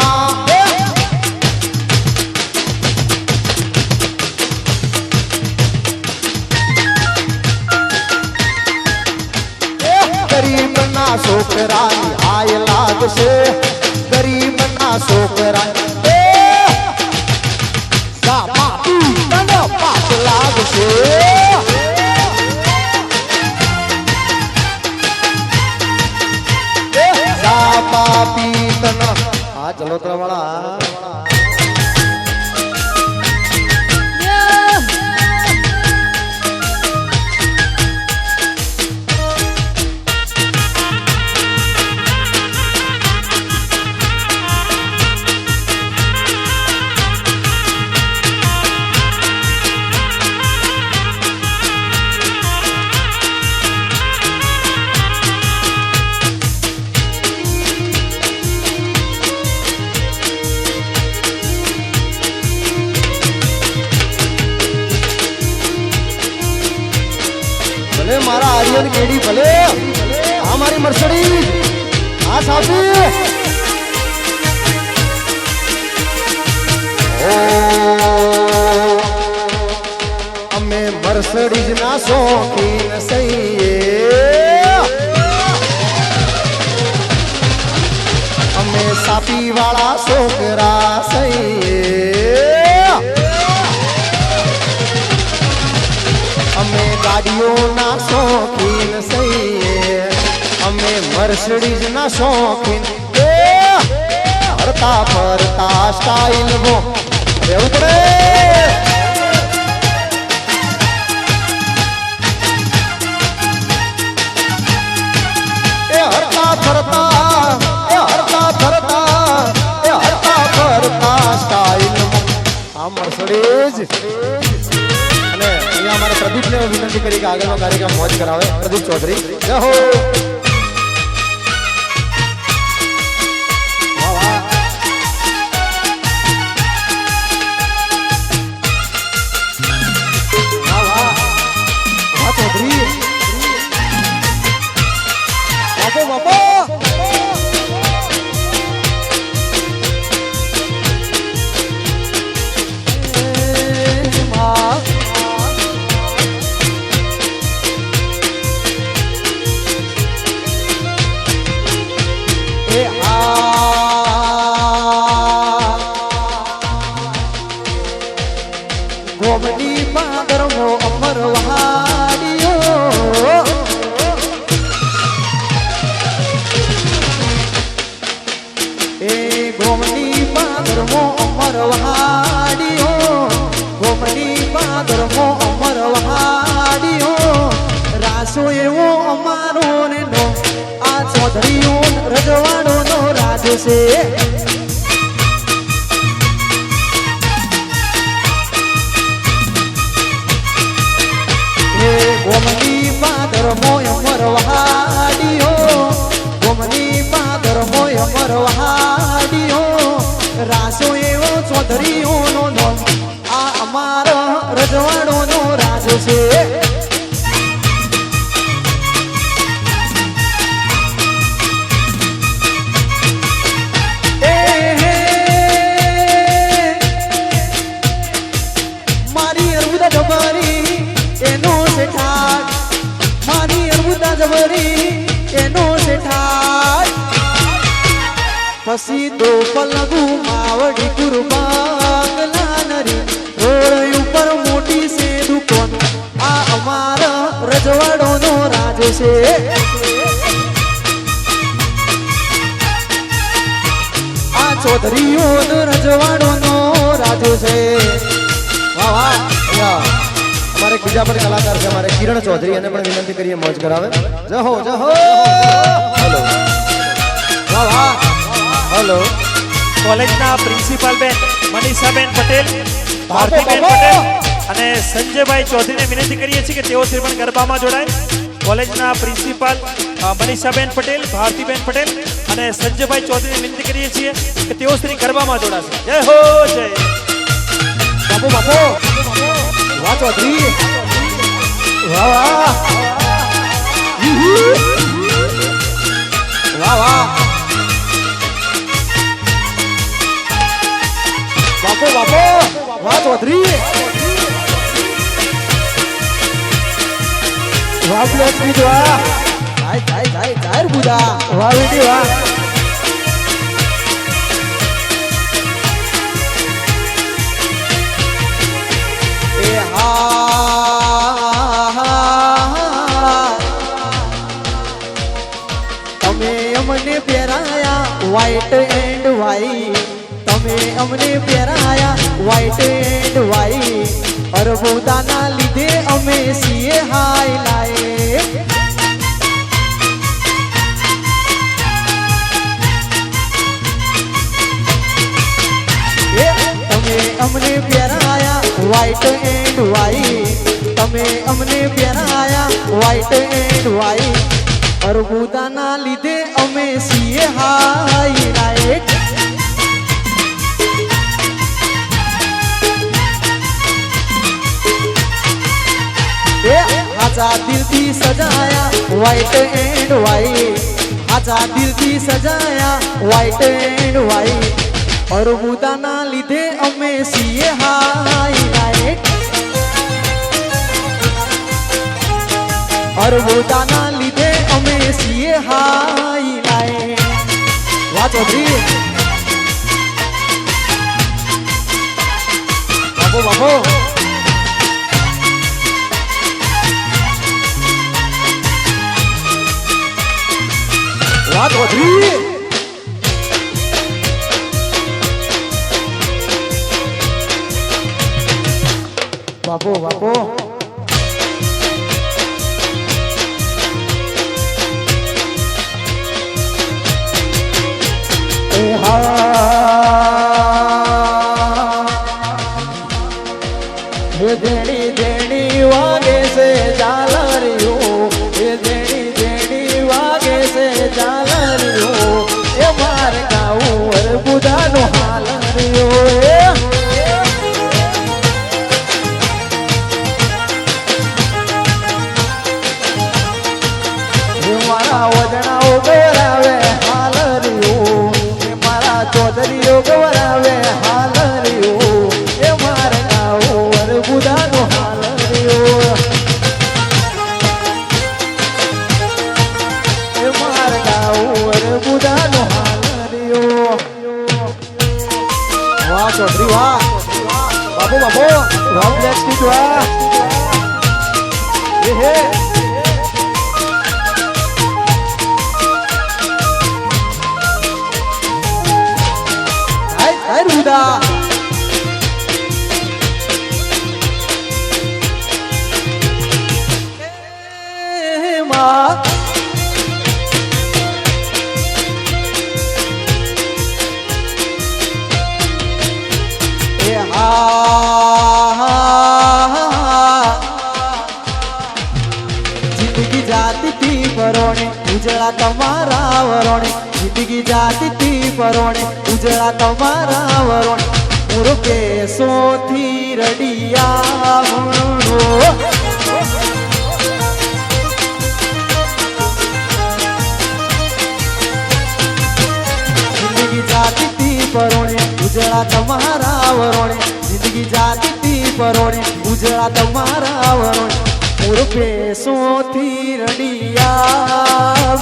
ગરીબ ના છોકરાની હાય લાગશે, ગરીબ ના છોકરાની સાપા પી તના પાપ લાગશે. સાપા પી તના આ ચલોતરા વાળા ભલે મારા આર્યન કેડી, ભલે આ મારી મર્સડીઝ, આ સાબી અમે મર્સડીઝ ના શોખીન સહીએ, અમે સાપી વાળા છોકરા સહીએ, અમે ગાડીઓના શોખીન સહીએ, અમે મર્સિડીઝ ના શોખીન. હરતા ફરતા સ્ટાઇલ રહેવું પડે. એ હરતા ફરતા, એ હરતા ફરતા, એ હરતા ફરતા સ્ટાઇલ આ મર્સિડીઝ. અને અહીંયા અમારા પ્રદીપને વિનંતી કરી કે આગળનો કાર્યક્રમ મોજ કરાવે. પ્રદીપ ચૌધરી, જય હો. વાહ વાહ વાહ વાહ વાહ ચૌધરી, બાપો બાપો. ગોમડી પાદરમો અમર વહાડિયો, એ ગોમડી પાદરમો અમર વહાડિયો, ગોમડી પાદરમો અમર વહાડિયો, રાસો એવો અમારો ને નો આ ચૌધરીઓ રજવાડો નો રાજ છે. ગોમડી પાદર મોય મરવાડિયો, ગોમડી પાદર મોય મરવાડિયો, રાસો એવો ચૌધરીઓનો નો આ અમારો રજવાડોનો રાજ છે. મારી અર્બુદા જબરી એનો શેઠાડ, મારી અર્બુદા જબરી એનો શેઠાડ, કસી દો પલગુ માવડી કુરબાંગલા નરી રોડ ઉપર મોટી છે દુકાન આ અમારા રજવાડોનો રાજ છે આ ચૌધરીઓનો રજવાડોનો રાજ છે વાહ વાહ અમારે બીજા પણ કલાકાર છે અમારે કિરણ ચૌધરી એને પણ વિનંતી કરીએ મોજ કરાવે જય હો હેલો વાહ વાહ હેલો કોલેજના પ્રિન્સિપાલ બેન મનીષાબેન પટેલ, ભારતીબેન પટેલ અને સંજયભાઈ ચૌધરીને વિનંતી કરીએ છીએ કે તેઓ શ્રી પણ ગરબામાં જોડાય. કોલેજના પ્રિન્સિપાલ મનીષાબેન પટેલ, ભારતીબેન પટેલ અને સંજયભાઈ ચૌધરીને વિનંતી કરીએ છીએ કે તેઓ શ્રી ગરબામાં જોડાશે. જય હો જય. બાપુ બાપુ વાહ ચૌધરી વાહ વાહ વાહ વાહ બાપુ બાપુ વાહ ચૌધરી વાહ બ્લેક સ્મિથ વાહ જાય બુદા વાહ બેટી વાહ તમે અમને પહેરાયા વ્હાઈટ એન્ડ વ્હાઈટ તમે અમને પહેરાયા વ્હાઈટ એન્ડ વ્હાઈટ અરબોદાના લીધે અમે છીએ હાઈલાઈટ તમે અમને પહેરાયા વ્હાઈટ એન્ડ વ્હાઈટ તમે અમને પહેરાયા વ્હાઈટ એન્ડ વ્હાઈટ અરબુદાના લીધે અમે છીએ હાઈલાઈટ હાજા દિલથી સજાયા વ્હાઈટ એન્ડ વ્હાઈટ હાજા દિલથી સજાયા વ્હાઈટ એન્ડ વ્હાઈટ અરબુદાના લીધે અમે છીએ હાઈલાઈટ અરબુદાના લીધે અમે છીએ હાઈલાઈટ વાહ ચૌધરી બાપુ બાપુ વાહ ચૌધરી બાપુ બાપુ દેણી દેણી વાગે છે ઝાલરીઓ એ દેણી દેણી વાગે છે ઝાલરીઓ એ માર ગાવું અરબુદાનો હાલરીઓ મારા વજણાઓ ગવરાવે હાલરીઓ એ મારા ચૌધરીઓ ગવરાવે હાલરીઓ એ માર ગાવું અરબુદાનો હાલરીઓ એ માર ગાવું અરબુદાનો હાલરીઓ વાહ ચૌધરી વાહ બાપુ બાપુ વાહ બ્લેક સ્મિથ વાહ હે અરબુદા માં એ જિંદગી જાતી પરોણે ઉજળા તમારા વરોણે જિંદગી જાતી પરોણે ઉજળા તમારા વરોણે પૂરો કેસોથી રડિયા જિંદગી જાતી પરોણે ઉજળા તમારા વરોણે જિંદગી જાતી પરોણે ઉજળા તમારા વરોણે પૂરો કેસોથી રડિયા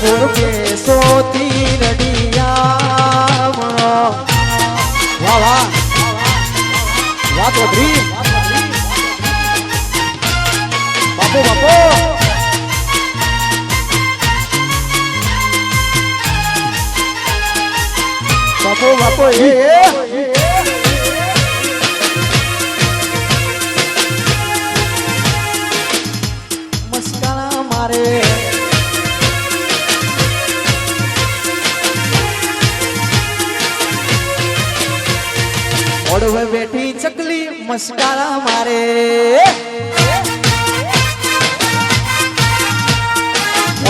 મોર પેશોથી રડિયા વાહ વાહ વાહ ચૌધરી બાપો બાપો બાપો બાપો મસ્કારા મારે ઓડવે બેઠી ચકલી મસ્કારા મારે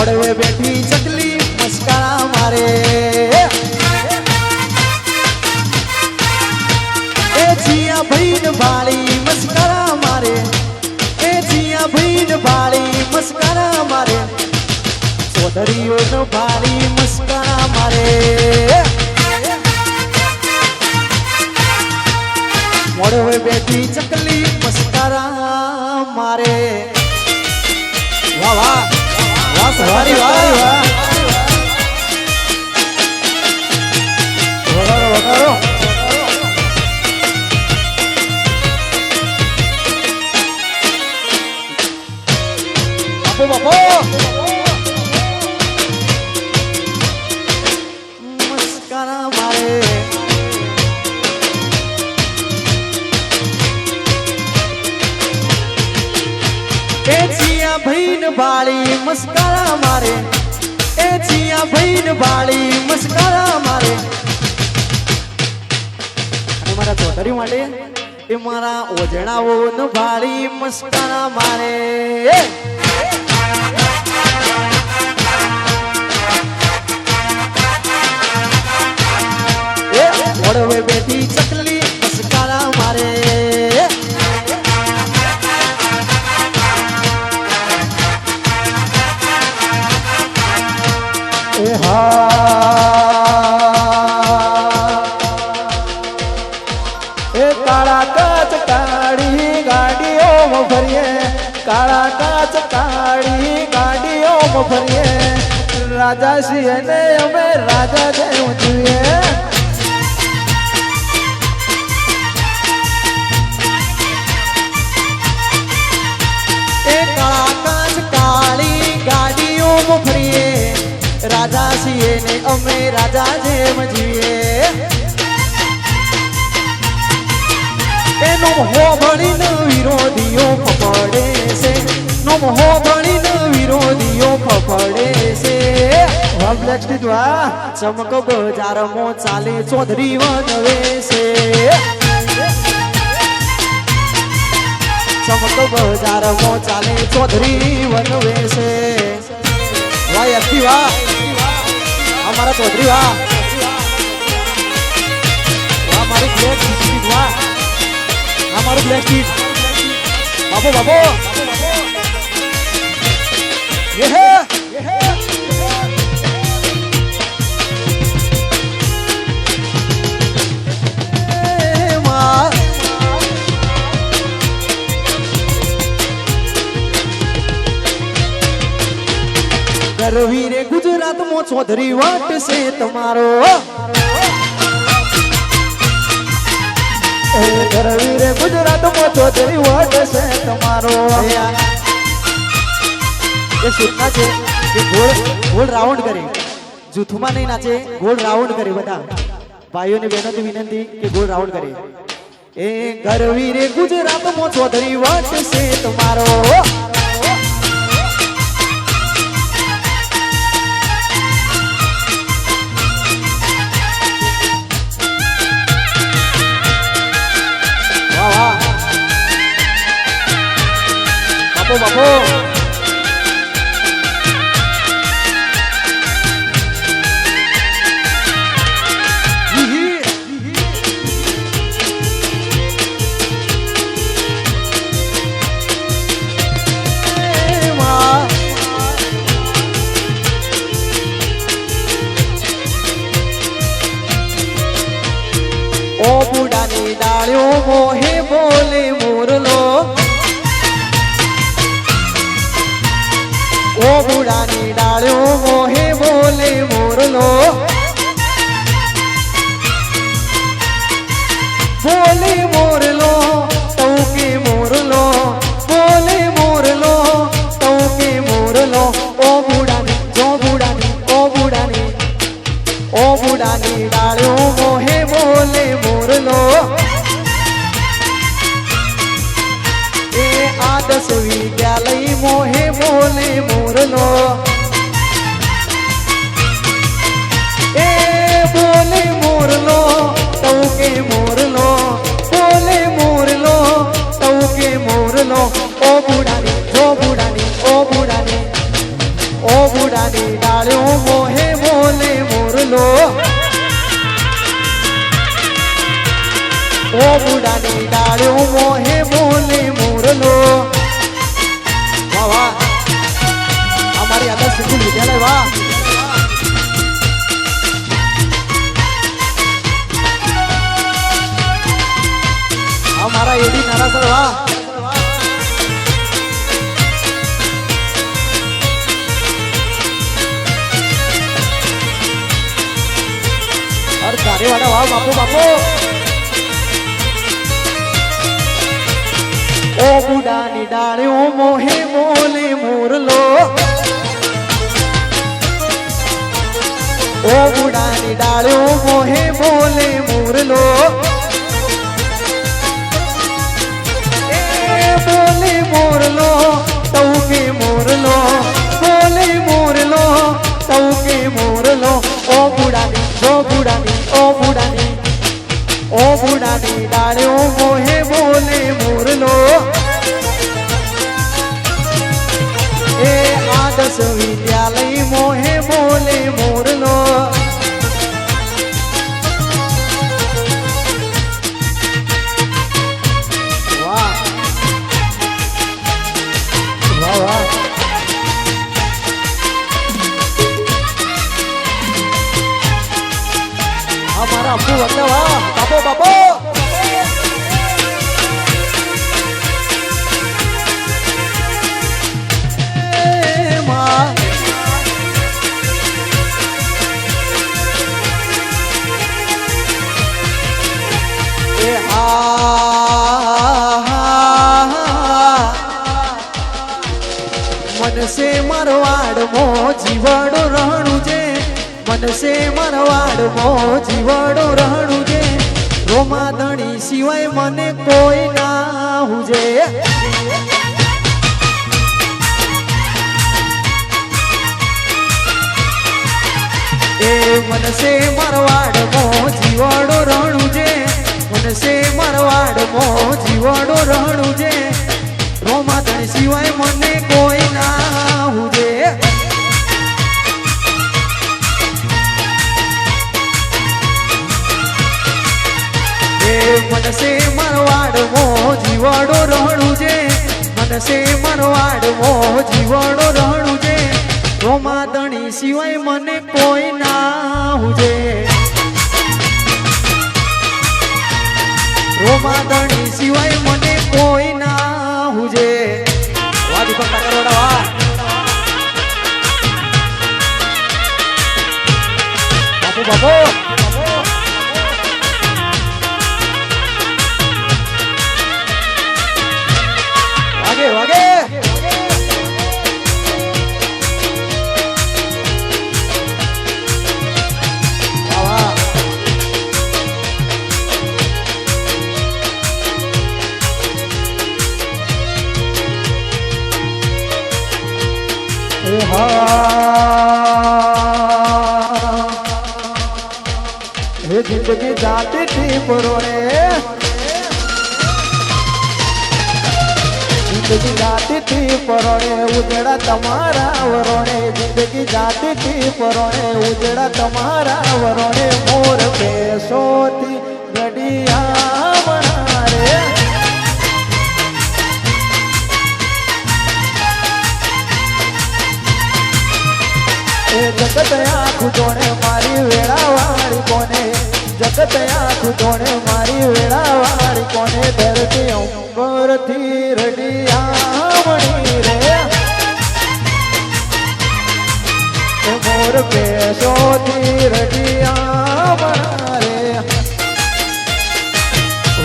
ઓડવે બેઠી ચકલી મસ્કારા મારે એ જીયા ભઈન બાળી મસ્કારા મારે એ જીયા ભઈન બાળી મસ્કારા મારે સોદરીઓ ન બાળી મસ્કારા મારે મોડવે બેઠી ચકલી મસ્કારા મારે વાહ વાહ વાહ સવારી વાહ વાહ વગાડો વગાડો બાપો બાપો મસ્કારા મારે એ જીયા ભઈન બાળી મસ્કારા મારે એ જીયા ભઈન બાળી મસ્કારા મારે અને મારા ચોધરી માટે એ મારા ઓજણાઓ ન બાળી મસ્કારા મારે એ ઓડવે બેઠી ચકલી મસ્કારા મારે એ કાળા કાચ કાળી ગાડીઓમાં ફરીએ કાળા કાચ કાળી ગાડીઓમાં ફરીએ રાજા છીએ ને અમે રાજા જેવું જોઈએ એ કાળા કાચ કાળી ગાડીઓમાં ફરીએ રાજા છીએ ને અમે રાજા જેમ જીવીએ એનો મોહો ભણીને વિરોધીઓ ફફડે છે નો મોહો ભણીને વિરોધીઓ ફફડે છે બ્લેક સ્ટીજ વાહ ચમક બજારમાં ચાલે ચૌધરી વનવે છે ચમક બજારમાં ચાલે ચૌધરી વનવે છે વાહ એફી વાહ हमारा चौधरी वाह वाह हमारी ब्लैक स्ट्रीट वाह हमारे ब्लैक स्ट्रीट बाबू बाबू ये है माँ ગરવીરે ગુજરાતમાં ચૌધરી વાટ છે તમારો ગરવીરે ગુજરાતમાં ચૌધરી વાટ છે તમારો એ સૂચના છે કે ગોળ રાઉન્ડ કરે જૂથમાં નહીં નાચે ગોળ રાઉન્ડ કરે બધા ભાઈઓને બહેનોથી વિનંતી કે ગોળ રાઉન્ડ કરે એ ગરવીરે ગુજરાતમાં ચૌધરી વાટ છે તમારો બાપો બાપો ઓ બુડાની ડાળ્યો મોહે બોલે મોરલો મોરલો તઉ કે મોરલો બોલે મોરલો તઉ કે મોરલો ઓ બુડાની જો બુડાની ઓ બુડાની ડાળ્યો મોહે બોલે મોરલો એ આદર્શ વિદ્યાલય મોહે બોલે મોરલો એ બોલે મોરલો તઉ કે મોરલો બોલે મોરલો તઉ કે મોરલો ઓ બુડાની જો બુડાની ઓ બુડાની ડાળ્યો મોહે બોલે મોરલો ઓ બુડાની ડાળ્યો મોહે બોલે મોરલો વાહ વાહ અમારી આદર્શ સ્કૂલ વિદ્યાલય વાહ हमारा एडी नारा सर वाह और सारे वाला वाह बापू बापू ओ बुडानी डाळ्यो मोहे बोले मोरलो ओ बुडानी डाळ्यो मोहे बोले मोरलो बोले मोरलो तऊ के मोरलो बोले मोरलो तऊ के मोरलो ओ बुडानी जो बुडानी ओ बुडानी डाळ्यो मोहे बोले मोरलो ए आदर्श विद्यालय मोहे बोले मोरलो हमारा अप्पू वक्त वाह बापो बापो माँ ए मन से मरवाड़ मो जीवड़ो रहणु जे मन से मरवाड़ मो जीवड़ो रहणु जे रोमा धणी सिवाय मने कोई ना हुजे ए मन से मरवाड़ मो जीवड़ो रहणु जे मन से मरवाड़ मो जीवड़ो रहणु जे रोमा धणी सिवाय मने कोई ना हुजे मन से मरवाड़ मो जीवड़ो रहणु जे मन से मरवाड़ मो जीवड़ो रहणु जे रोमा धणी सिवाय मने कोई ना हुजे रोमा धणी सिवाय मने कोई ना हुजे वाह दीपक ठाकरवाड़ा वाह बापू बापू वागे हे जिंदगी जाती थी पुरोने जिंदगी जाती थी परोणे उजड़ा तुम्हारा वरोणे जिंदगी जाती थी परोणे उजड़ा तुम्हारा वरोणे मोर पैसो थी गड़िया बना रे जगत आँख जोड़े मारी वेड़ा वारी कोने जगत आँख जोड़े मारी वेड़ा वारी कोने धरती अंबर थी रडिया मणी रे मोर पैसो थी रडिया बना रे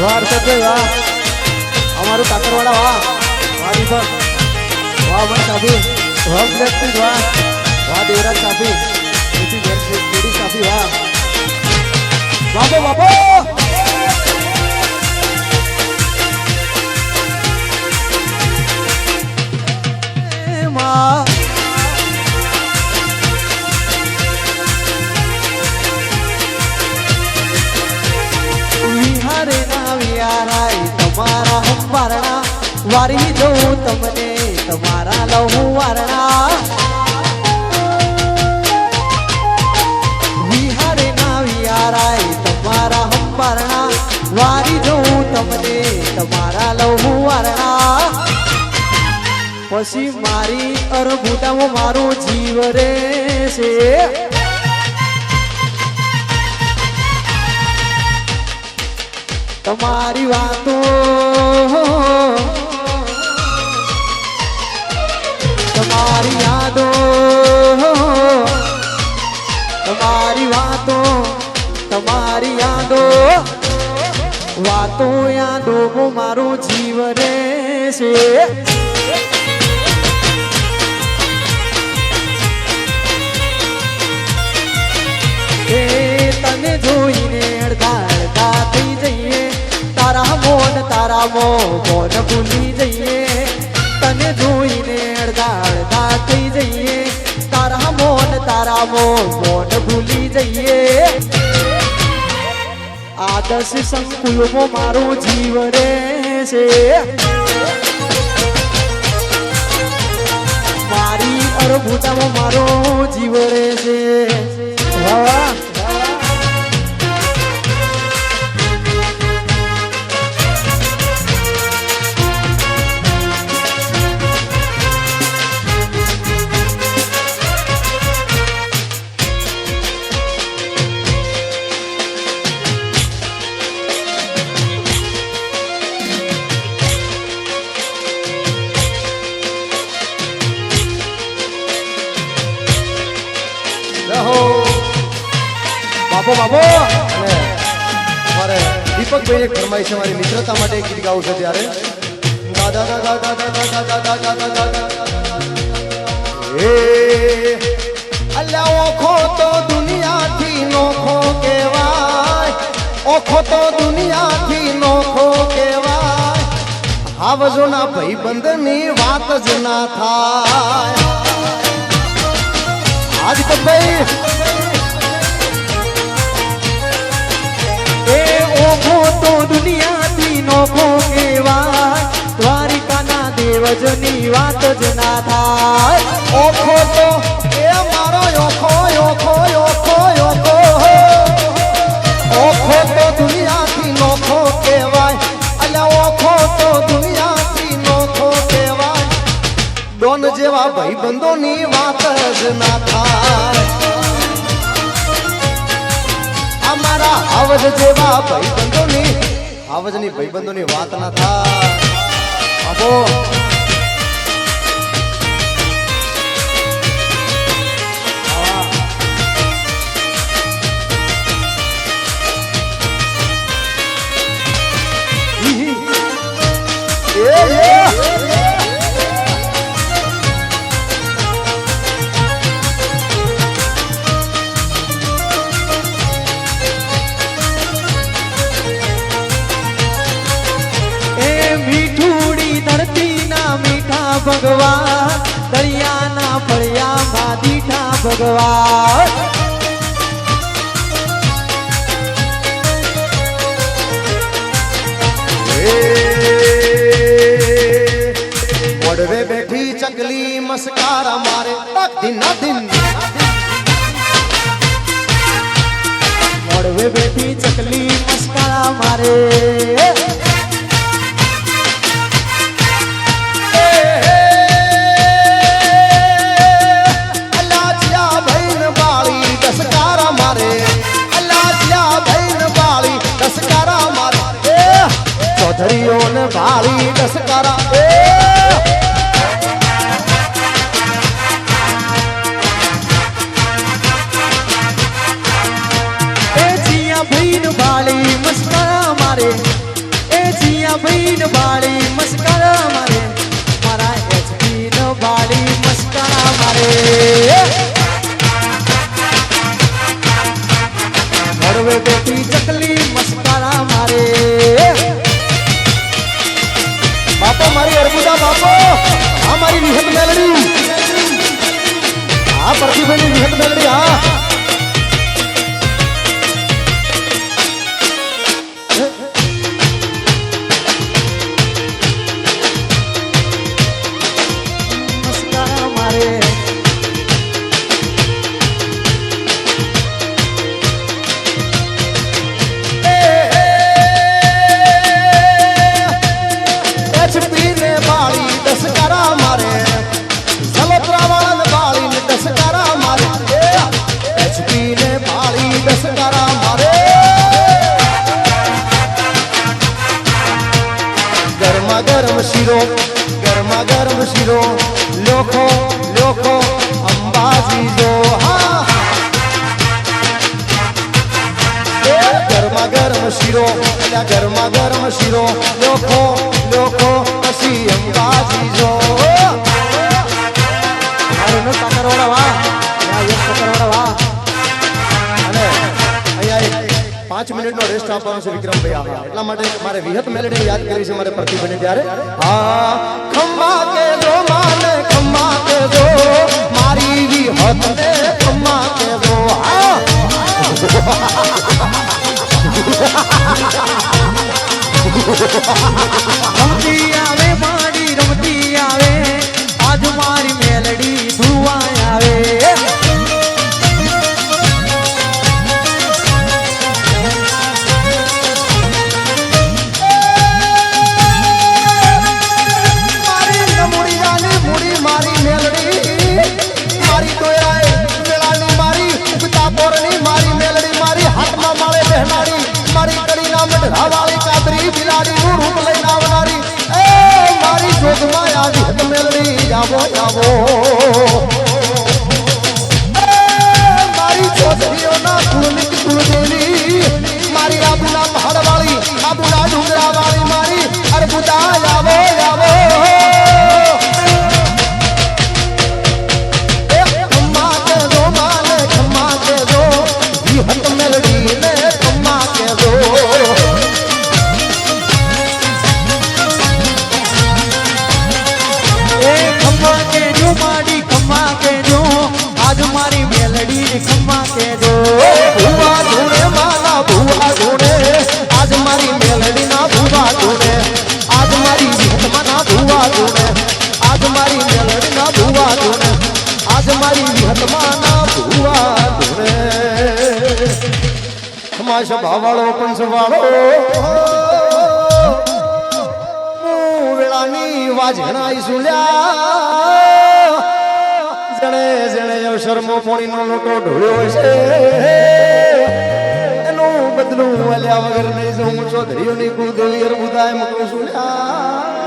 वार्ता રાજભાઈ વાહ, અમારું કાકરવાડા વાહ, વાહ દીપક વાહ, મન સાફી વાહ, બ્લેક વાહ, વાહ દેવરાજ સાફી, કેડી સાફી વાહ, બાબો બાબો માં વિહારે ના વિહારાય તમારા હંવારણા વારી જવું તમને તમારા લહુ વારણા વિહારે ના વિહારાય તમારા હંવારણા વારી જવું તમને તમારા લહુ વારણા પછી મારી અરબુટામાં મારો જીવ રે છે તમારી વાતો તમારી યાદો તમારી વાતો તમારી યાદો વાતો યાદો મારો જીવ રે છે તને જોઈને અડધા અડધા થઈ જઈએ તારા મોન ભૂલી જઈએ તને જોઈને અડધા અડધા થઈ જઈએ તારા મોન ભૂલી જઈએ આદર્શ સંકુલમાં મારો જીવ રે છે મારી અરભૂતામાં મારો જીવ રે છે વાહ બાપો બાપો અને મારે દીપકભાઈ એક ફરમાઈ છે મારી મિત્રતા માટે એક ગીત ગાવું છે ત્યારે દાદા દાદા દાદા દાદા દાદા દાદા દાદા એ અલ્યા ઓખો તો દુનિયાથી નોખો કહેવાય ઓખો તો દુનિયાથી નોખો કહેવાય હાવજોના ભાઈબંધની વાત જ ના થાય આજ તો ભાઈ ઓખો તો દુનિયાથી નોખો કહેવાય દ્વારિકાના દેવજની વાત જ ના થાય ઓખો તો એ મારો ઓખો ઓખો ઓખો ઓખો ઓખો તો દુનિયાથી નોખો કહેવાય અલ્યા ઓખો તો દુનિયાથી નોખો કહેવાય ડોન જેવા ભાઈબંધોની વાત જ ના થાય અમારા આવજ જેવા આવજની ભાઈબંધોની વાત ના થાય આપો ભગવાન દરિયાના ફળિયામાં દીઠા ભગવાન મોડવે બેઠી ચકલી મસ્કારા મારે દિન મોડવે બેઠી ચકલી મસ્કારા મારે ચૌધરીઓને ભાળી દસકારા એ જીયા ભાઈને ભાળી મસ્કરા મારે એ ના ભાઈ ને બાળી મસ્કરા મારે મારા એચપી નો બાળી મસ્કરા મારે મળવે બેટી ચકલી મસ્કરા મારે બાપો મારી અર્બુદા બાપો આ મારી વિહત મેલડી આ પ્રતિભાની વિહત મેલડી હા મસ્કરા મારે એચપી ને બાળી દસકારા મારે સલોત્રા વાળા ને બાળી ને દસકારા મારે એચપી ને બાળી દસકારા મારે ગરમા ગરમ શીરો લોખો લોખો અંબાજી જો હા ગરમા ગરમ શીરો ગરમા ગરમ શીરો લોખો લોખો પછી અંબાજી જો મારું નો કાકરવાડા વાહ યા એક કાકરવાડા વાહ અને અહીંયા એક 5 મિનિટનો રેસ્ટ આપવાનો છે વિક્રમભાઈ આભાર એટલા માટે મારે વિહત મેલેડી યાદ કરી છે મારે પ્રતિભાને ત્યારે હા ખમ્મા કે જો માને ખમ્મા કે જો મારી વિહત ને ખમ્મા કે જો હા રમતી આવે મારી રમતી આવે આજ મારી મેલડી ધુવા આવે મારી નમુડી જાની મુડી મારી મેલડી મારી દોયાએ વેળાની મારી ઉગતા પોરની મારી મેલડી મારી હાથમાં માળે બેહનારી મારી કડીના મઢરા વાળી કાતરી બિલાડી નું રૂપ લઈને આવનારી એ મારી જોગમાં આવી હત મેલડી જાવો જાવો એ મારી છોકરીઓના કુળની કુળદેવી મારી આબુના પહાડ વાળી આબુના ડુંગરા વાળી મારી અર્બુદા જાવો જાવો ખમ્મા કે દો માને ખમ્મા કે દો વિહત મેલડી ને ખમ્મા કે દો એ ખમ્મા કે જો મારી ખમ્મા કે જો આજ મારી મેલડી ને ખમ્મા કે જો ભુવા ધૂણે માલા ભુવા ધૂણે આજ મારી મેલડી ના ભુવા ધૂણે આજ મારી વિહતમાં ના ભુવા ધૂણે આજ મારી મેલડી ના ભુવા ધૂણે આજ મારી વિહતમાં ના ભુવા ધૂણે તમાશા ભાવાળો પંચવાળો વેળાની વાજણાઈ સુલ્યા જણે જણે અવસરમાં પાણીનો લોટો ઢોળ્યો છે એનું બદલું અલ્યા વગર નહીં જો હું ચૌધરીઓની કુળદેવી અર્બુદાય મૂકું છું લ્યા